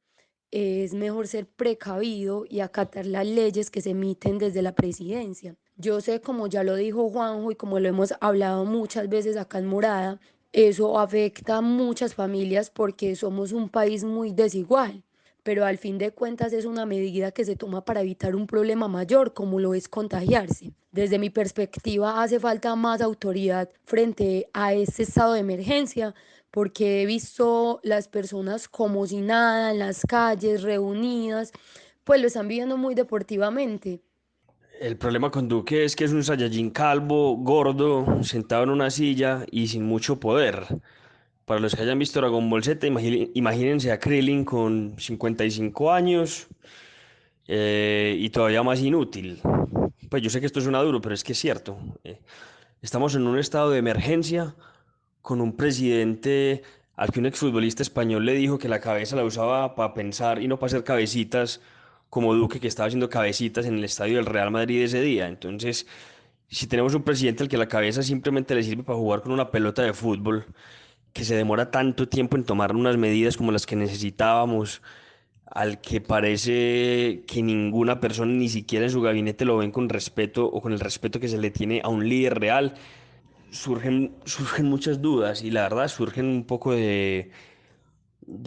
es mejor ser precavido y acatar las leyes que se emiten desde la presidencia. Yo sé, como ya lo dijo Juanjo y como lo hemos hablado muchas veces acá en Morada, eso afecta a muchas familias porque somos un país muy desigual, pero al fin de cuentas es una medida que se toma para evitar un problema mayor como lo es contagiarse. Desde mi perspectiva hace falta más autoridad frente a este estado de emergencia, porque he visto las personas como si nada en las calles, reunidas, pues lo están viviendo muy deportivamente. El problema con Duque es que es un Saiyajin calvo, gordo, sentado en una silla y sin mucho poder. Para los que hayan visto Dragon Ball Z, imagínense a Krillin con 55 años y todavía más inútil. Pues yo sé que esto suena duro, pero es que es cierto. Estamos en un estado de emergencia con un presidente al que un exfutbolista español le dijo que la cabeza la usaba para pensar y no para hacer cabecitas, como Duque, que estaba haciendo cabecitas en el estadio del Real Madrid ese día. Entonces, si tenemos un presidente al que la cabeza simplemente le sirve para jugar con una pelota de fútbol, que se demora tanto tiempo en tomar unas medidas como las que necesitábamos, al que parece que ninguna persona, ni siquiera en su gabinete, lo ven con respeto o con el respeto que se le tiene a un líder real, surgen muchas dudas y la verdad surgen un poco de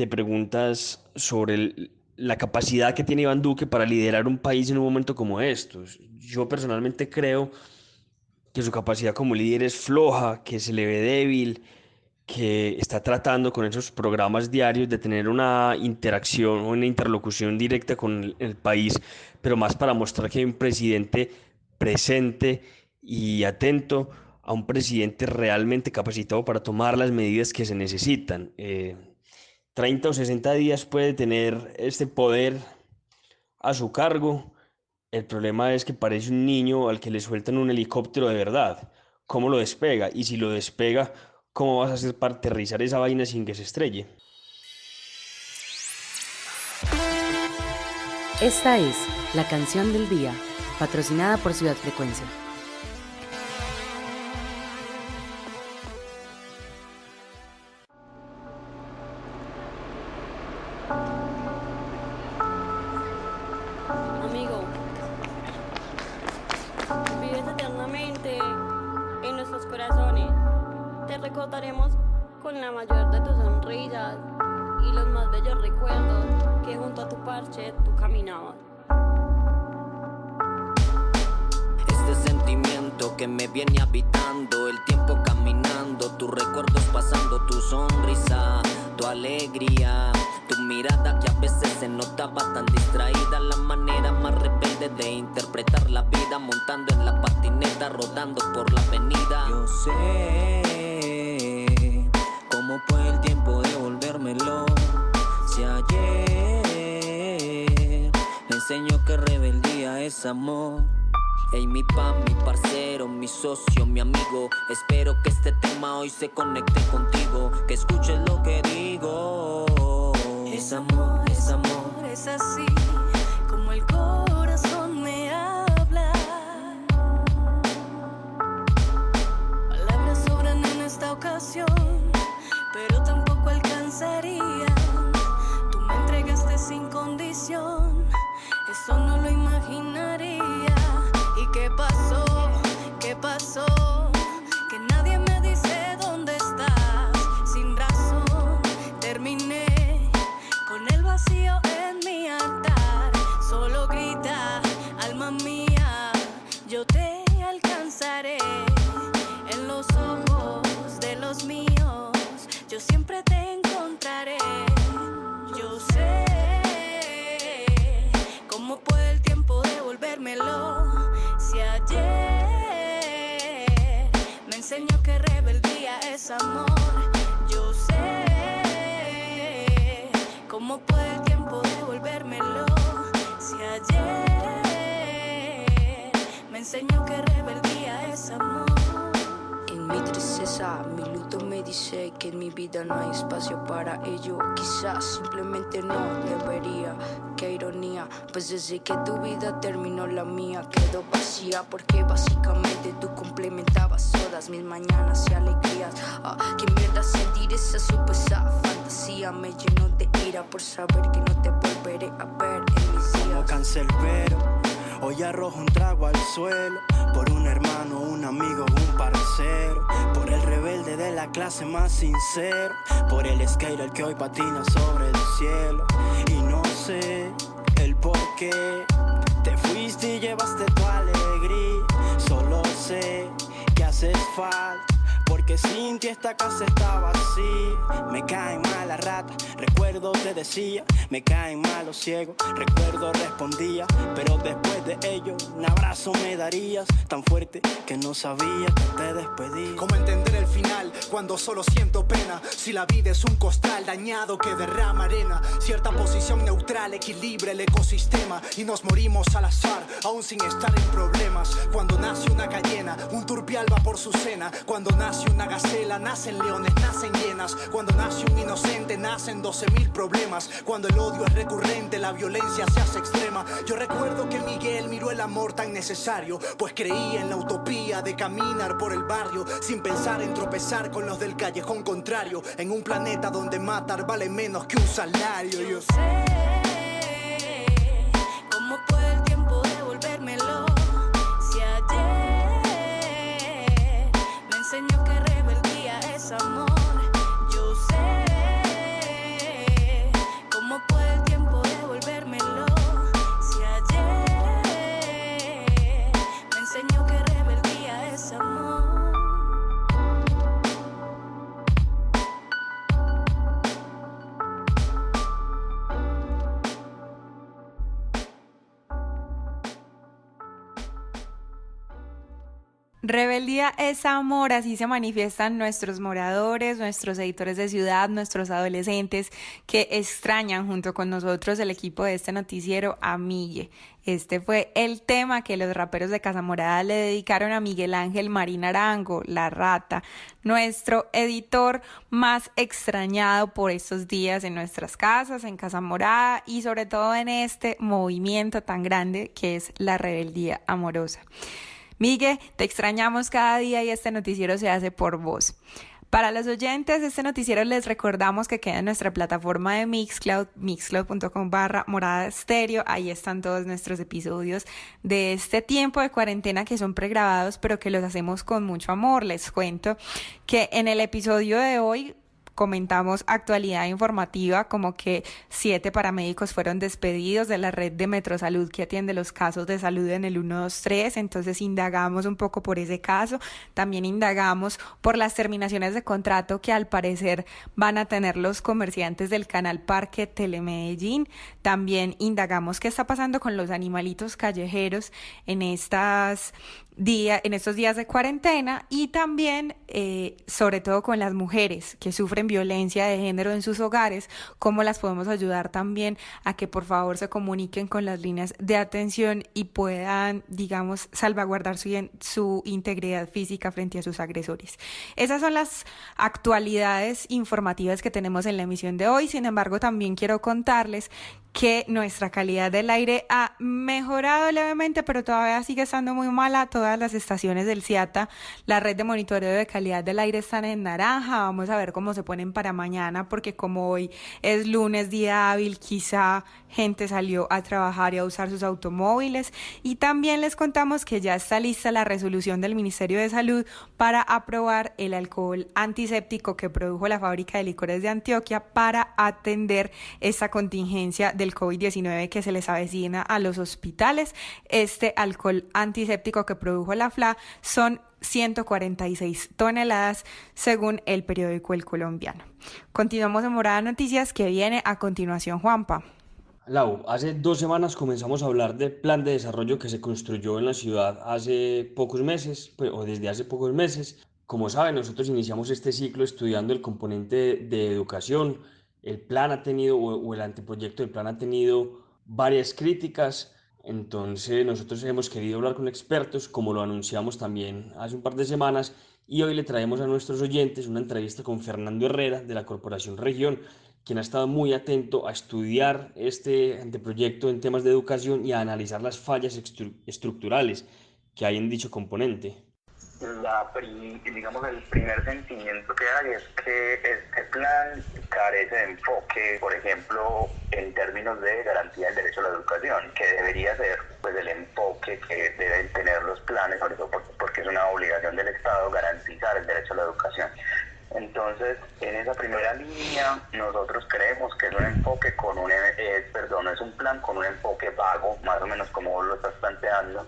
preguntas sobre la capacidad que tiene Iván Duque para liderar un país en un momento como estos. Yo personalmente creo que su capacidad como líder es floja, que se le ve débil, que está tratando con esos programas diarios de tener una interacción o una interlocución directa con el país, pero más para mostrar que hay un presidente presente y atento, a un presidente realmente capacitado para tomar las medidas que se necesitan. 30 o 60 días puede tener este poder a su cargo El problema es que parece un niño al que le sueltan un helicóptero de verdad. ¿Cómo lo despega? Y si lo despega, ¿cómo vas a hacer para aterrizar esa vaina sin que se estrelle? Esta es la canción del día, patrocinada por Ciudad Frecuencia. Amigo, vives eternamente en nuestros corazones. Te recordaremos con la mayor de tus sonrisas y los más bellos recuerdos que junto a tu parche tú caminabas. Este sentimiento que me viene habitando, el tiempo caminando, tus recuerdos pasando, tu sonrisa, tu alegría, tu mirada que a veces se notaba tan distraída, la manera más rebelde de interpretar la vida, montando en la patineta, rodando por la avenida. Yo sé cómo fue el tiempo de volvérmelo. Si ayer me enseñó que rebeldía es amor. Ey, mi mi parcero, mi socio, mi amigo. Espero que este tema hoy se conecte contigo, que escuches lo que digo. Es amor, es amor. Es así como el corazón me habla. Palabras sobran en esta ocasión, pero tampoco alcanzarían. Tú me entregaste sin condición, eso no lo imaginaría. ¿Y qué pasó? ¿Qué pasó? Que nadie me dice dónde estás. Sin razón terminé con el vacío en mi altar. Solo grita, alma mía, yo te alcanzaré. En los ojos de los míos, yo siempre te encontraré. Yo sé cómo puede el tiempo devolvérmelo. Si ayer me enseñó que rebeldía es amor, yo sé cómo puede el tiempo devolvérmelo. Si ayer me enseñó que rebeldía es amor. En mi tristeza, mi luto me dice que en mi vida no hay espacio para ello. Quizás simplemente no debería. Qué ironía, pues desde que tu vida terminó la mía quedó vacía, porque básicamente tú complementabas todas mis mañanas y alegrías. Que mierda sentir esa supuesta fantasía me llenó de ira por saber que no te volveré a ver en mis días. Como cancerbero, hoy arrojo un trago al suelo, por un hermano, un amigo, un parcero, por el rebelde de la clase más sincero, por el skater que hoy patina sobre el cielo. Y no sé el por qué te fuiste y llevaste tu alegría. Solo sé que haces falta, porque sin ti esta casa está vacía. Me caen mal las ratas, recuerdo te decía. Me caen mal los ciegos, recuerdo respondía. Pero después de ello, un abrazo me darías, tan fuerte que no sabía que te despedí. ¿Cómo entender el final cuando solo siento pena? Si la vida es un costal dañado que derrama arena. Cierta posición neutral equilibra el ecosistema, y nos morimos al azar, aún sin estar en problemas. Cuando nace una gallina, un turpial va por su cena. Cuando nace una gacela, nacen leones, nacen hienas. Cuando nace un inocente, nacen 12.000 problemas. Cuando el odio es recurrente, la violencia se hace extrema. Yo recuerdo que Miguel miró el amor tan necesario, pues creía en la utopía de caminar por el barrio sin pensar en tropezar con los del callejón contrario, en un planeta donde matar vale menos que un salario. Yo sé cómo puede el tiempo devolvérmelo. Si ayer me enseñó que rebeldía es amor, yo sé cómo puede el tiempo devolvérmelo. Si ayer me enseñó que rebeldía es amor. Rebeldía es amor, así se manifiestan nuestros moradores, nuestros editores de ciudad, nuestros adolescentes que extrañan junto con nosotros el equipo de este noticiero a Migue. Este fue el tema que los raperos de Casa Morada le dedicaron a Miguel Ángel Marín Arango, La Rata, nuestro editor más extrañado por estos días en nuestras casas, en Casa Morada y sobre todo en este movimiento tan grande que es la rebeldía amorosa. Migue, te extrañamos cada día y este noticiero se hace por vos. Para los oyentes de este noticiero les recordamos que queda en nuestra plataforma de Mixcloud, mixcloud.com/morada estéreo. Ahí están todos nuestros episodios de este tiempo de cuarentena que son pregrabados, pero que los hacemos con mucho amor. Les cuento que en el episodio de hoy comentamos actualidad informativa, como que 7 paramédicos fueron despedidos de la red de Metrosalud que atiende los casos de salud en el 123, entonces indagamos un poco por ese caso, también indagamos por las terminaciones de contrato que al parecer van a tener los comerciantes del canal Parque Telemedellín, también indagamos qué está pasando con los animalitos callejeros en estos días de cuarentena y también sobre todo con las mujeres que sufren violencia de género en sus hogares, cómo las podemos ayudar también a que por favor se comuniquen con las líneas de atención y puedan, digamos, salvaguardar su integridad física frente a sus agresores. Esas son las actualidades informativas que tenemos en la emisión de hoy. Sin embargo, también quiero contarles que nuestra calidad del aire ha mejorado levemente, pero todavía sigue estando muy mala. Todas las estaciones del CIATA, la red de monitoreo de calidad del aire, están en naranja. Vamos a ver cómo se ponen para mañana, porque como hoy es lunes, día hábil, quizá gente salió a trabajar y a usar sus automóviles. Y también les contamos que ya está lista la resolución del Ministerio de Salud para aprobar el alcohol antiséptico que produjo la fábrica de licores de Antioquia para atender esta contingencia del COVID-19 que se les avecina a los hospitales. Este alcohol antiséptico que produjo la FLA son 146 toneladas según el periódico El Colombiano. Continuamos en Morada Noticias, que viene a continuación, Juanpa. Lau, hace 2 semanas comenzamos a hablar del plan de desarrollo que se construyó en la ciudad hace pocos meses, o desde hace pocos meses. Como saben, nosotros iniciamos este ciclo estudiando el componente de educación. El plan ha tenido, o el anteproyecto del plan ha tenido varias críticas, entonces nosotros hemos querido hablar con expertos, como lo anunciamos también hace un par de semanas, y hoy le traemos a nuestros oyentes una entrevista con Fernando Herrera de la Corporación Región, quien ha estado muy atento a estudiar este anteproyecto en temas de educación y a analizar las fallas estructurales que hay en dicho componente. Digamos, el primer sentimiento que hay es que este plan carece de enfoque, por ejemplo, en términos de garantía del derecho a la educación, que debería ser pues el enfoque que deben tener los planes, sobre todo porque es una obligación del Estado garantizar el derecho a la educación. Entonces, en esa primera línea, nosotros creemos que es un enfoque es un plan con un enfoque vago, más o menos como vos lo estás planteando,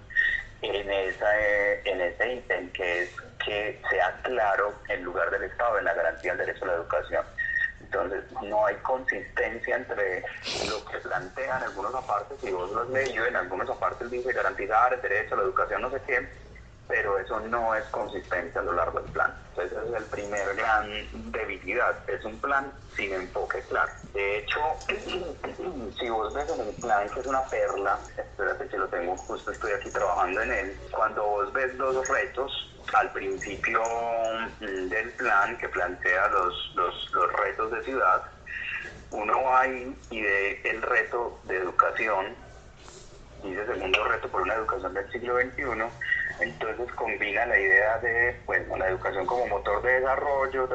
en ese ítem, que es que sea claro el lugar del Estado en la garantía del derecho a la educación. Entonces, no hay consistencia entre lo que plantean algunos apartes, y vos lo has leído, en algunos apartes dice garantizar el derecho a la educación, no sé qué, pero eso no es consistente a lo largo del plan. Entonces, ese es el primer gran debilidad. Es un plan sin enfoque claro. De hecho, si vos ves en el plan, que es una perla, espérate que lo tengo, justo estoy aquí trabajando en él, cuando vos ves los retos al principio del plan que plantea los retos de ciudad, uno va ahí y ve el reto de educación, dice segundo reto por una educación del siglo XXI. Entonces combina la idea de, bueno, la educación como motor de desarrollo,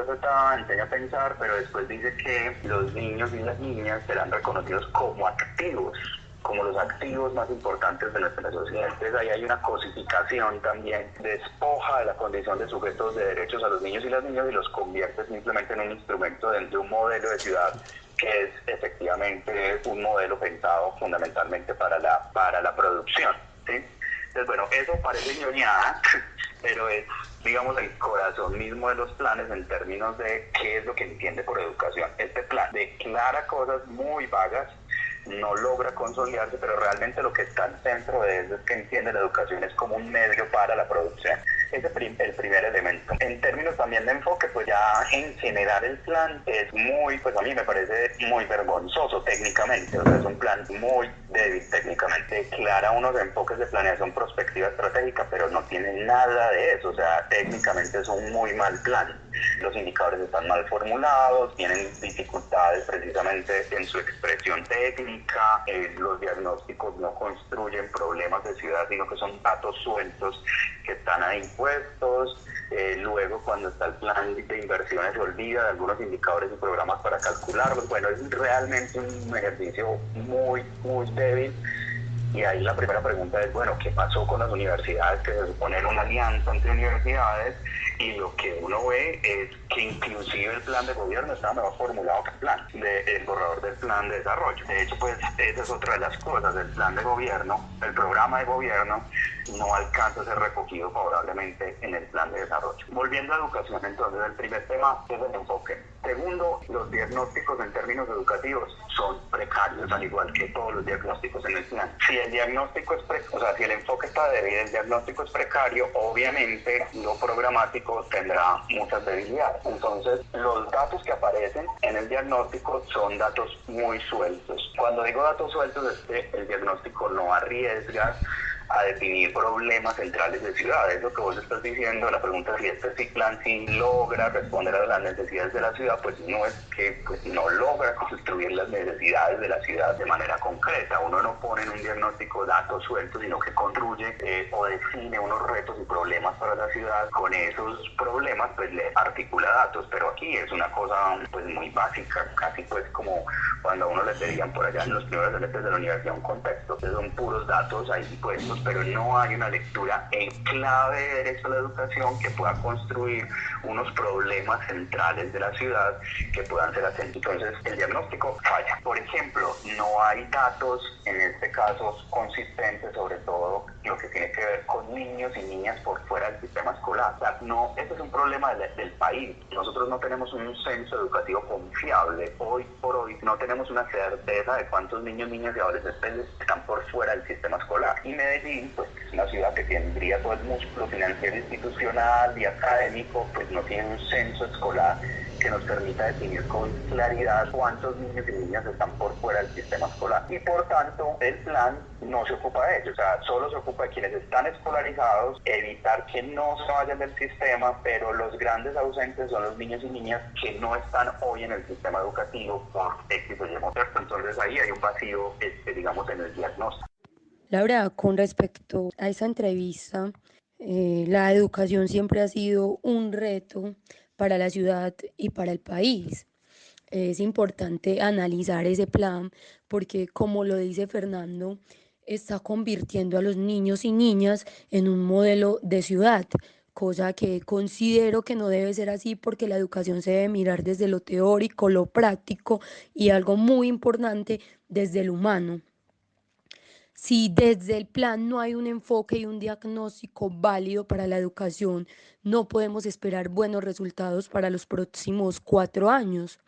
enseña a pensar, pero después dice que los niños y las niñas serán reconocidos como activos, como los activos más importantes de nuestra sociedad. Entonces ahí hay una cosificación también, despoja de la condición de sujetos de derechos a los niños y las niñas y los convierte simplemente en un instrumento de un modelo de ciudad que es efectivamente un modelo pensado fundamentalmente para la producción, ¿sí? Entonces, bueno, eso parece ñoñada, pero es, digamos, el corazón mismo de los planes en términos de qué es lo que entiende por educación. Este plan declara cosas muy vagas, no logra consolidarse, pero realmente lo que está al centro de eso es que entiende la educación es como un medio para la producción. el primer elemento. En términos también de enfoque, pues ya en general el plan es muy, pues a mí me parece muy vergonzoso técnicamente, o sea, es un plan muy débil técnicamente. Declara unos enfoques de planeación prospectiva estratégica, pero no tiene nada de eso, o sea, técnicamente es un muy mal plan. Los indicadores están mal formulados, tienen dificultades precisamente en su expresión técnica, los diagnósticos no construyen problemas de ciudad, sino que son datos sueltos que están ahí puestos. Luego, cuando está el plan de inversiones, se olvida de algunos indicadores y programas para calcularlos. Bueno, es realmente un ejercicio muy, muy débil. Y ahí la primera pregunta es, bueno, ¿qué pasó con las universidades? Que se supone era una alianza entre universidades, y lo que uno ve es que inclusive el plan de gobierno está mejor formulado que el borrador del plan de desarrollo. De hecho, pues esa es otra de las cosas, el plan de gobierno, el programa de gobierno no alcanza a ser recogido favorablemente en el plan de desarrollo. Volviendo a educación, entonces, el primer tema es el enfoque. Segundo, los diagnósticos en términos educativos son precarios, al igual que todos los diagnósticos en el plan. Si el diagnóstico es si el enfoque está débil, el diagnóstico es precario, obviamente lo programático tendrá muchas debilidades. Entonces, los datos que aparecen en el diagnóstico son datos muy sueltos. Cuando digo datos sueltos es que el diagnóstico no arriesga a definir problemas centrales de ciudades. Lo que vos estás diciendo, la pregunta es si este plan sí logra responder a las necesidades de la ciudad, pues no es que no logra construir las necesidades de la ciudad de manera concreta. Uno no pone en un diagnóstico datos sueltos, sino que construye o define unos retos y problemas para la ciudad. Con esos problemas pues le articula datos, pero aquí es una cosa pues muy básica, casi pues como cuando a uno le pedían por allá en los primeros semestres de la universidad un contexto, que son puros datos ahí puestos, pero no hay una lectura en clave de derecho a la educación que pueda construir unos problemas centrales de la ciudad que puedan ser atendidos. Entonces, el diagnóstico falla. Por ejemplo, no hay datos, en este caso, consistentes, sobre todo lo que tiene que ver con niños y niñas por fuera del sistema escolar. O sea, no, este es un problema del país. Nosotros no tenemos un censo educativo confiable. Hoy por hoy no tenemos una certeza de cuántos niños, niñas y adolescentes están por fuera del sistema escolar. Y Medellín, pues, es una ciudad que tendría todo el músculo financiero, institucional y académico, pues no tiene un censo escolar que nos permita definir con claridad cuántos niños y niñas están por fuera del sistema escolar. Y por tanto, el plan no se ocupa de ellos, o sea, solo se ocupa de quienes están escolarizados, evitar que no se vayan del sistema, pero los grandes ausentes son los niños y niñas que no están hoy en el sistema educativo por X o Y motivo. Entonces ahí hay un vacío, digamos, en el diagnóstico. Laura, con respecto a esa entrevista, la educación siempre ha sido un reto para la ciudad y para el país. Es importante analizar ese plan porque, como lo dice Fernando, está convirtiendo a los niños y niñas en un modelo de ciudad, cosa que considero que no debe ser así porque la educación se debe mirar desde lo teórico, lo práctico y algo muy importante, desde lo humano. Si desde el plan no hay un enfoque y un diagnóstico válido para la educación, no podemos esperar buenos resultados para los próximos 4 años.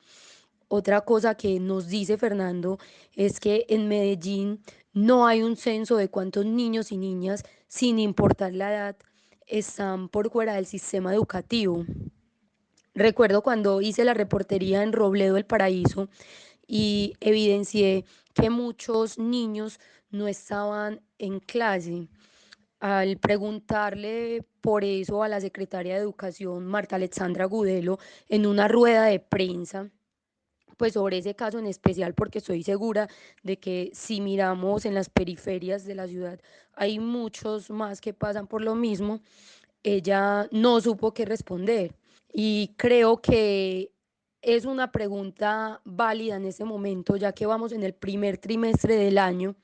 Otra cosa que nos dice Fernando es que en Medellín no hay un censo de cuántos niños y niñas, sin importar la edad, están por fuera del sistema educativo. Recuerdo cuando hice la reportería en Robledo del Paraíso y evidencié que muchos niños no estaban en clase. Al preguntarle por eso a la secretaria de Educación, Marta Alexandra Gudelo, en una rueda de prensa, pues sobre ese caso en especial, porque estoy segura de que si miramos en las periferias de la ciudad, hay muchos más que pasan por lo mismo, ella no supo qué responder. Y creo que es una pregunta válida en este momento, ya que vamos en el primer trimestre del año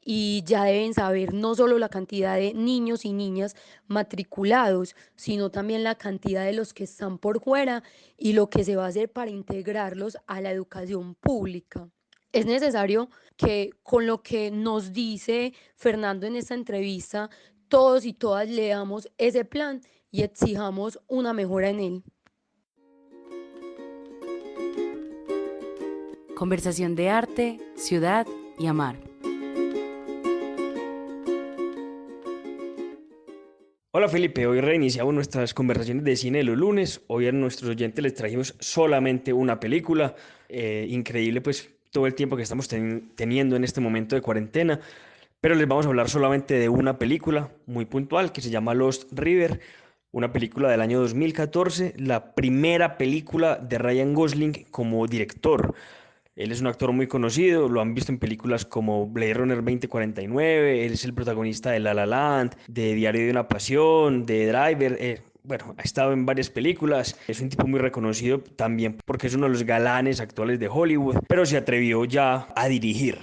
y ya deben saber no solo la cantidad de niños y niñas matriculados, sino también la cantidad de los que están por fuera y lo que se va a hacer para integrarlos a la educación pública. Es necesario que, con lo que nos dice Fernando en esta entrevista, todos y todas leamos ese plan y exijamos una mejora en él. Conversación de arte, ciudad y amar. Hola Felipe, hoy reiniciamos nuestras conversaciones de cine de los lunes. Hoy a nuestros oyentes les trajimos solamente una película. Increíble pues todo el tiempo que estamos teniendo en este momento de cuarentena, pero les vamos a hablar solamente de una película muy puntual que se llama Lost River, una película del año 2014, la primera película de Ryan Gosling como director. Él es un actor muy conocido, lo han visto en películas como Blade Runner 2049, él es el protagonista de La La Land, de Diario de una Pasión, de Driver, bueno, ha estado en varias películas, es un tipo muy reconocido también porque es uno de los galanes actuales de Hollywood, pero se atrevió ya a dirigir,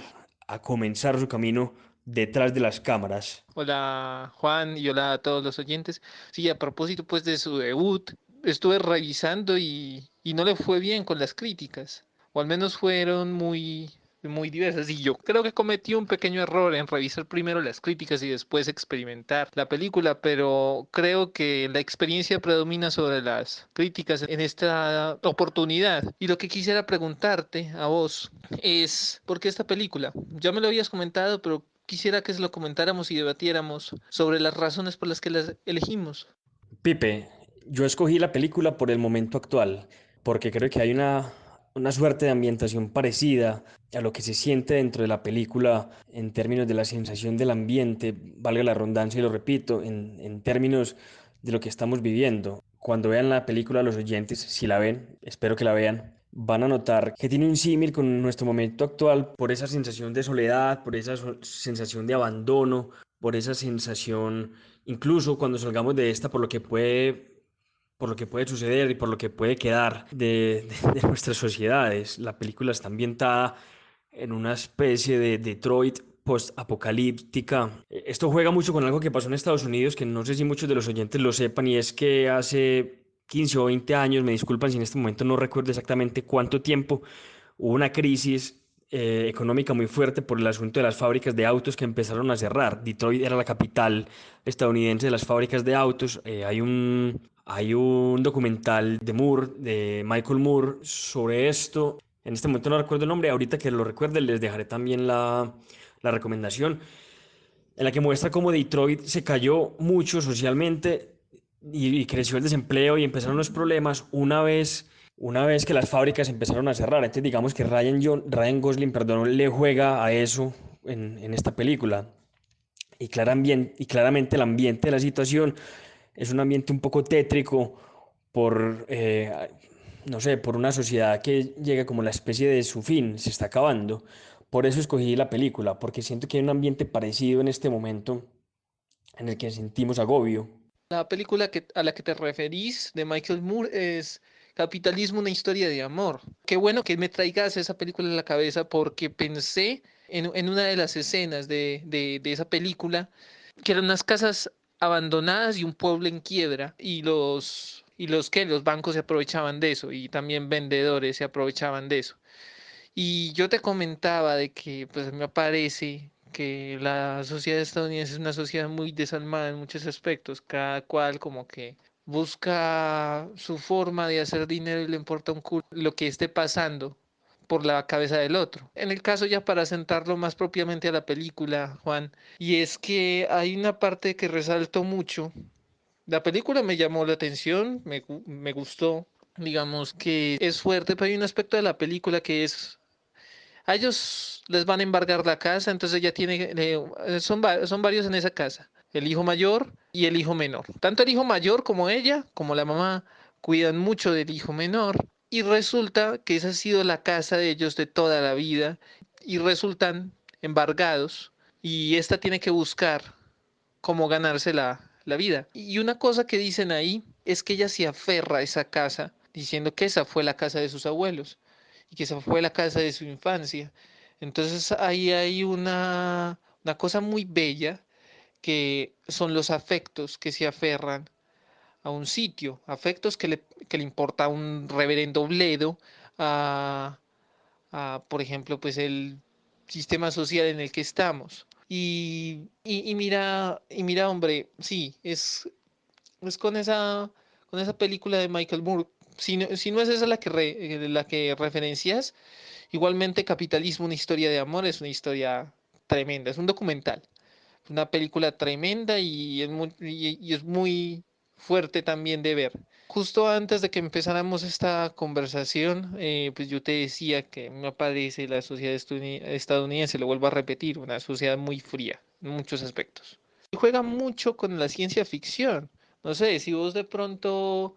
a comenzar su camino detrás de las cámaras. Hola Juan y hola a todos los oyentes. Sí, a propósito pues de su debut, estuve revisando y no le fue bien con las críticas, o al menos fueron muy diversas. Y yo creo que cometí un pequeño error en revisar primero las críticas y después experimentar la película, pero creo que la experiencia predomina sobre las críticas en esta oportunidad. Y lo que quisiera preguntarte a vos es, ¿por qué esta película? Ya me lo habías comentado, pero quisiera que se lo comentáramos y debatiéramos sobre las razones por las que las elegimos. Pipe, yo escogí la película por el momento actual, porque creo que hay una suerte de ambientación parecida a lo que se siente dentro de la película en términos de la sensación del ambiente, valga la redundancia y lo repito, en términos de lo que estamos viviendo. Cuando vean la película, los oyentes, si la ven, espero que la vean, van a notar que tiene un símil con nuestro momento actual por esa sensación de soledad, por esa sensación de abandono, por esa sensación, incluso cuando salgamos de esta, por lo que puede suceder y por lo que puede quedar de nuestras sociedades. La película está ambientada en una especie de Detroit post-apocalíptica. Esto juega mucho con algo que pasó en Estados Unidos, que no sé si muchos de los oyentes lo sepan, y es que hace 15 o 20 años, me disculpan si en este momento no recuerdo exactamente cuánto tiempo, hubo una crisis económica muy fuerte por el asunto de las fábricas de autos que empezaron a cerrar. Detroit era la capital estadounidense de las fábricas de autos. Hay un documental de Moore, de Michael Moore, sobre esto. En este momento no recuerdo el nombre, ahorita que lo recuerde les dejaré también la recomendación, en la que muestra cómo Detroit se cayó mucho socialmente y creció el desempleo y empezaron los problemas una vez que las fábricas empezaron a cerrar. Entonces digamos que Ryan Gosling, perdón, le juega a eso en esta película. Y claramente el ambiente de la situación es un ambiente un poco tétrico por, no sé, por una sociedad que llega como la especie de su fin, se está acabando. Por eso escogí la película, porque siento que hay un ambiente parecido en este momento en el que sentimos agobio. La película a la que te referís de Michael Moore es Capitalismo, una historia de amor. Qué bueno que me traigas esa película a la cabeza porque pensé en una de las escenas de esa película, que eran unas casas abandonadas y un pueblo en quiebra los bancos se aprovechaban de eso y también vendedores se aprovechaban de eso. Y yo te comentaba de que pues me parece que la sociedad estadounidense es una sociedad muy desalmada en muchos aspectos, cada cual como que busca su forma de hacer dinero y le importa un culo lo que esté pasando por la cabeza del otro. En el caso ya para sentarlo más propiamente a la película, Juan, y es que hay una parte que resalto mucho. La película me llamó la atención, me gustó, digamos que es fuerte, pero hay un aspecto de la película que es a ellos les van a embargar la casa, entonces ella tiene, son varios en esa casa, el hijo mayor y el hijo menor. Tanto el hijo mayor como ella, como la mamá, cuidan mucho del hijo menor y resulta que esa ha sido la casa de ellos de toda la vida y resultan embargados y esta tiene que buscar cómo ganarse la vida. Y una cosa que dicen ahí es que ella se aferra a esa casa diciendo que esa fue la casa de sus abuelos y que esa fue la casa de su infancia. Entonces ahí hay una cosa muy bella que son los afectos que se aferran a un sitio, afectos que le importa a un reverendo bledo, a, por ejemplo, pues el sistema social en el que estamos. Y mira, hombre, sí, es con esa película de Michael Moore. Si no es esa la que referencias, igualmente Capitalismo, una historia de amor, es una historia tremenda, es un documental. Una película tremenda y es muy fuerte también de ver. Justo antes de que empezáramos esta conversación, pues yo te decía que me parece la sociedad estadounidense, lo vuelvo a repetir, una sociedad muy fría en muchos aspectos. Y juega mucho con la ciencia ficción. No sé, si vos de pronto,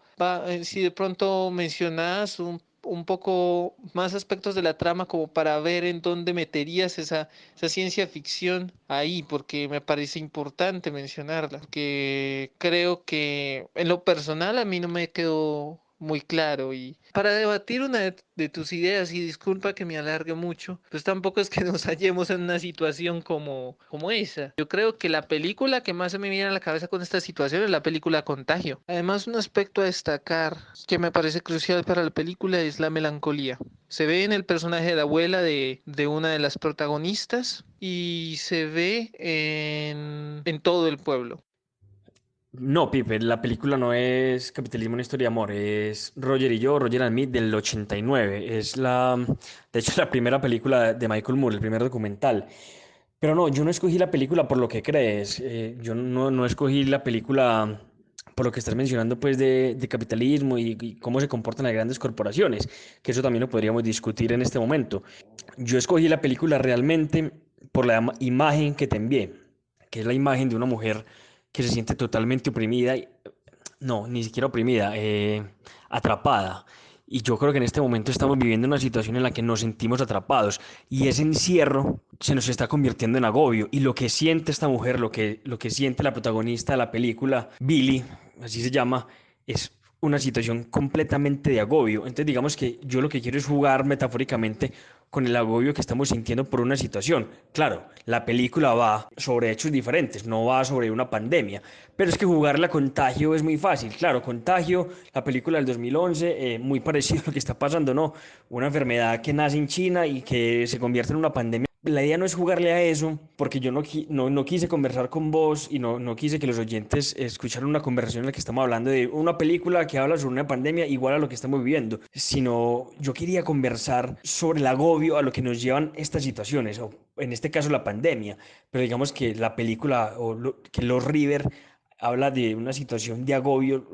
si de pronto mencionás un poco más aspectos de la trama como para ver en dónde meterías esa ciencia ficción ahí, porque me parece importante mencionarla, que creo que en lo personal a mí no me quedó muy claro. Y para debatir una de tus ideas, y disculpa que me alargue mucho, pues tampoco es que nos hallemos en una situación como esa. Yo creo que la película que más se me viene a la cabeza con esta situación es la película Contagio. Además, un aspecto a destacar que me parece crucial para la película es la melancolía. Se ve en el personaje de la abuela de una de las protagonistas y se ve en todo el pueblo. No, Pipe, la película no es Capitalismo, una historia de amor, es Roger y yo, Roger and Me del 89. De hecho, la primera película de Michael Moore, el primer documental. Pero no, yo no escogí la película por lo que crees. Yo no escogí la película por lo que estás mencionando, pues, de capitalismo y cómo se comportan las grandes corporaciones, que eso también lo podríamos discutir en este momento. Yo escogí la película realmente por la imagen que te envié, que es la imagen de una mujer que se siente totalmente oprimida, no, ni siquiera oprimida, atrapada. Y yo creo que en este momento estamos viviendo una situación en la que nos sentimos atrapados y ese encierro se nos está convirtiendo en agobio. Y lo que siente esta mujer, lo que siente la protagonista de la película, Billy, así se llama, es una situación completamente de agobio. Entonces digamos que yo lo que quiero es jugar metafóricamente con el agobio que estamos sintiendo por una situación. Claro, la película va sobre hechos diferentes, no va sobre una pandemia, pero es que jugarla a Contagio es muy fácil. Claro, Contagio, la película del 2011, muy parecido a lo que está pasando, ¿no? Una enfermedad que nace en China y que se convierte en una pandemia. La idea no es jugarle a eso, porque yo no quise conversar con vos y no quise que los oyentes escucharan una conversación en la que estamos hablando de una película que habla sobre una pandemia igual a lo que estamos viviendo, sino yo quería conversar sobre el agobio a lo que nos llevan estas situaciones, o en este caso la pandemia, pero digamos que la película que Los River habla de una situación de agobio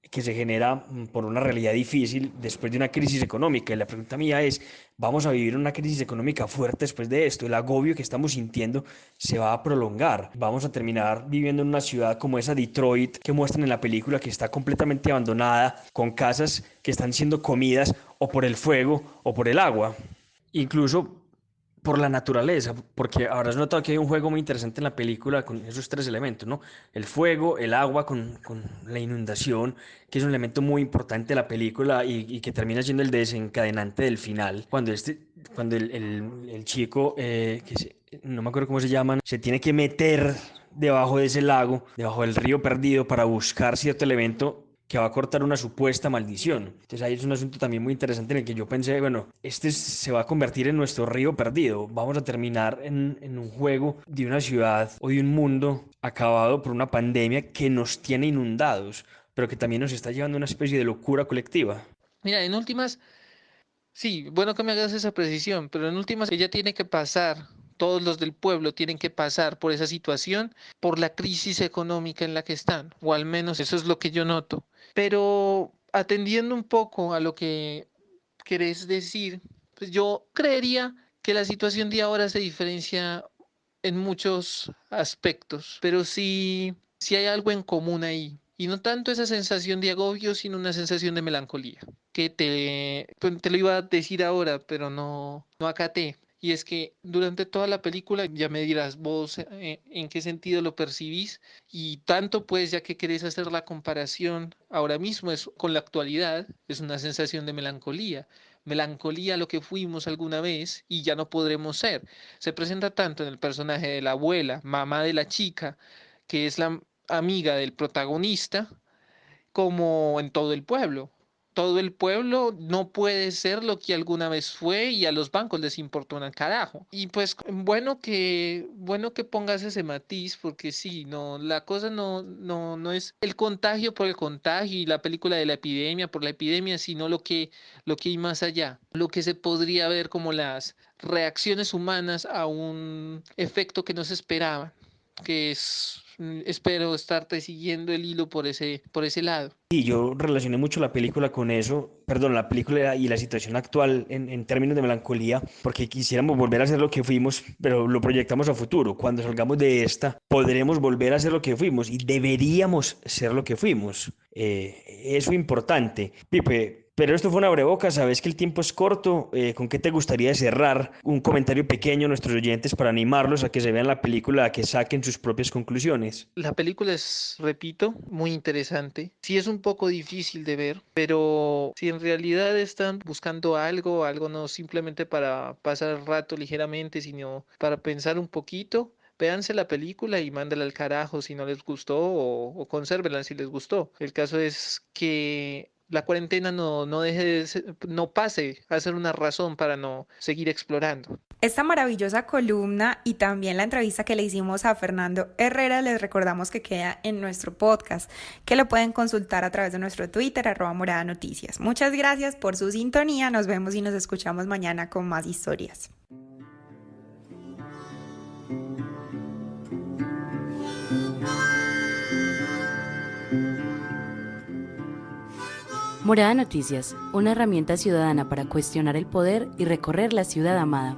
que se genera por una realidad difícil después de una crisis económica. Y la pregunta mía es, ¿vamos a vivir una crisis económica fuerte después de esto? El agobio que estamos sintiendo se va a prolongar. Vamos a terminar viviendo en una ciudad como esa Detroit que muestran en la película, que está completamente abandonada, con casas que están siendo comidas o por el fuego o por el agua. Incluso por la naturaleza, porque habrás notado que hay un juego muy interesante en la película con esos tres elementos, ¿no? El fuego, el agua con la inundación, que es un elemento muy importante de la película y que termina siendo el desencadenante del final, cuando el chico, no me acuerdo cómo se llaman, se tiene que meter debajo de ese lago, debajo del río perdido para buscar cierto elemento que va a cortar una supuesta maldición. Entonces ahí es un asunto también muy interesante en el que yo pensé, bueno, se va a convertir en nuestro río perdido. Vamos a terminar en un juego de una ciudad o de un mundo acabado por una pandemia que nos tiene inundados, pero que también nos está llevando a una especie de locura colectiva. Mira, en últimas, sí, bueno que me hagas esa precisión, pero en últimas ella tiene que pasar, todos los del pueblo tienen que pasar por esa situación, por la crisis económica en la que están, o al menos eso es lo que yo noto. Pero atendiendo un poco a lo que querés decir, pues yo creería que la situación de ahora se diferencia en muchos aspectos, pero sí hay algo en común ahí. Y no tanto esa sensación de agobio, sino una sensación de melancolía, que pues, te lo iba a decir ahora, pero no acaté. Y es que durante toda la película, ya me dirás vos en qué sentido lo percibís, y tanto pues ya que querés hacer la comparación ahora mismo es con la actualidad, es una sensación de melancolía. Melancolía a lo que fuimos alguna vez y ya no podremos ser. Se presenta tanto en el personaje de la abuela, mamá de la chica, que es la amiga del protagonista, como en todo el pueblo. Todo el pueblo no puede ser lo que alguna vez fue y a los bancos les importa un carajo. Y pues bueno que pongas ese matiz porque sí, no, la cosa no es el contagio por el contagio y la película de la epidemia por la epidemia, sino lo que hay más allá, lo que se podría ver como las reacciones humanas a un efecto que no se esperaba. que espero estarte siguiendo el hilo por ese lado. Y yo relacioné mucho la película con eso, perdón, la película y la situación actual en términos de melancolía, porque quisiéramos volver a ser lo que fuimos, pero lo proyectamos a futuro. Cuando salgamos de esta, podremos volver a ser lo que fuimos y deberíamos ser lo que fuimos. Eso es importante. Pipe, pero esto fue una abrebocas, sabes que el tiempo es corto. ¿Con qué te gustaría cerrar? Un comentario pequeño a nuestros oyentes para animarlos a que se vean la película, a que saquen sus propias conclusiones. La película es, repito, muy interesante. Sí es un poco difícil de ver, pero si en realidad están buscando algo no simplemente para pasar el rato ligeramente, sino para pensar un poquito, véanse la película y mándala al carajo si no les gustó o consérvenla si les gustó. El caso es que la cuarentena no deje no pase a ser una razón para no seguir explorando. Esta maravillosa columna y también la entrevista que le hicimos a Fernando Herrera les recordamos que queda en nuestro podcast, que lo pueden consultar a través de nuestro Twitter, @moradanoticias. Muchas gracias por su sintonía, nos vemos y nos escuchamos mañana con más historias. Morada Noticias, una herramienta ciudadana para cuestionar el poder y recorrer la ciudad amada.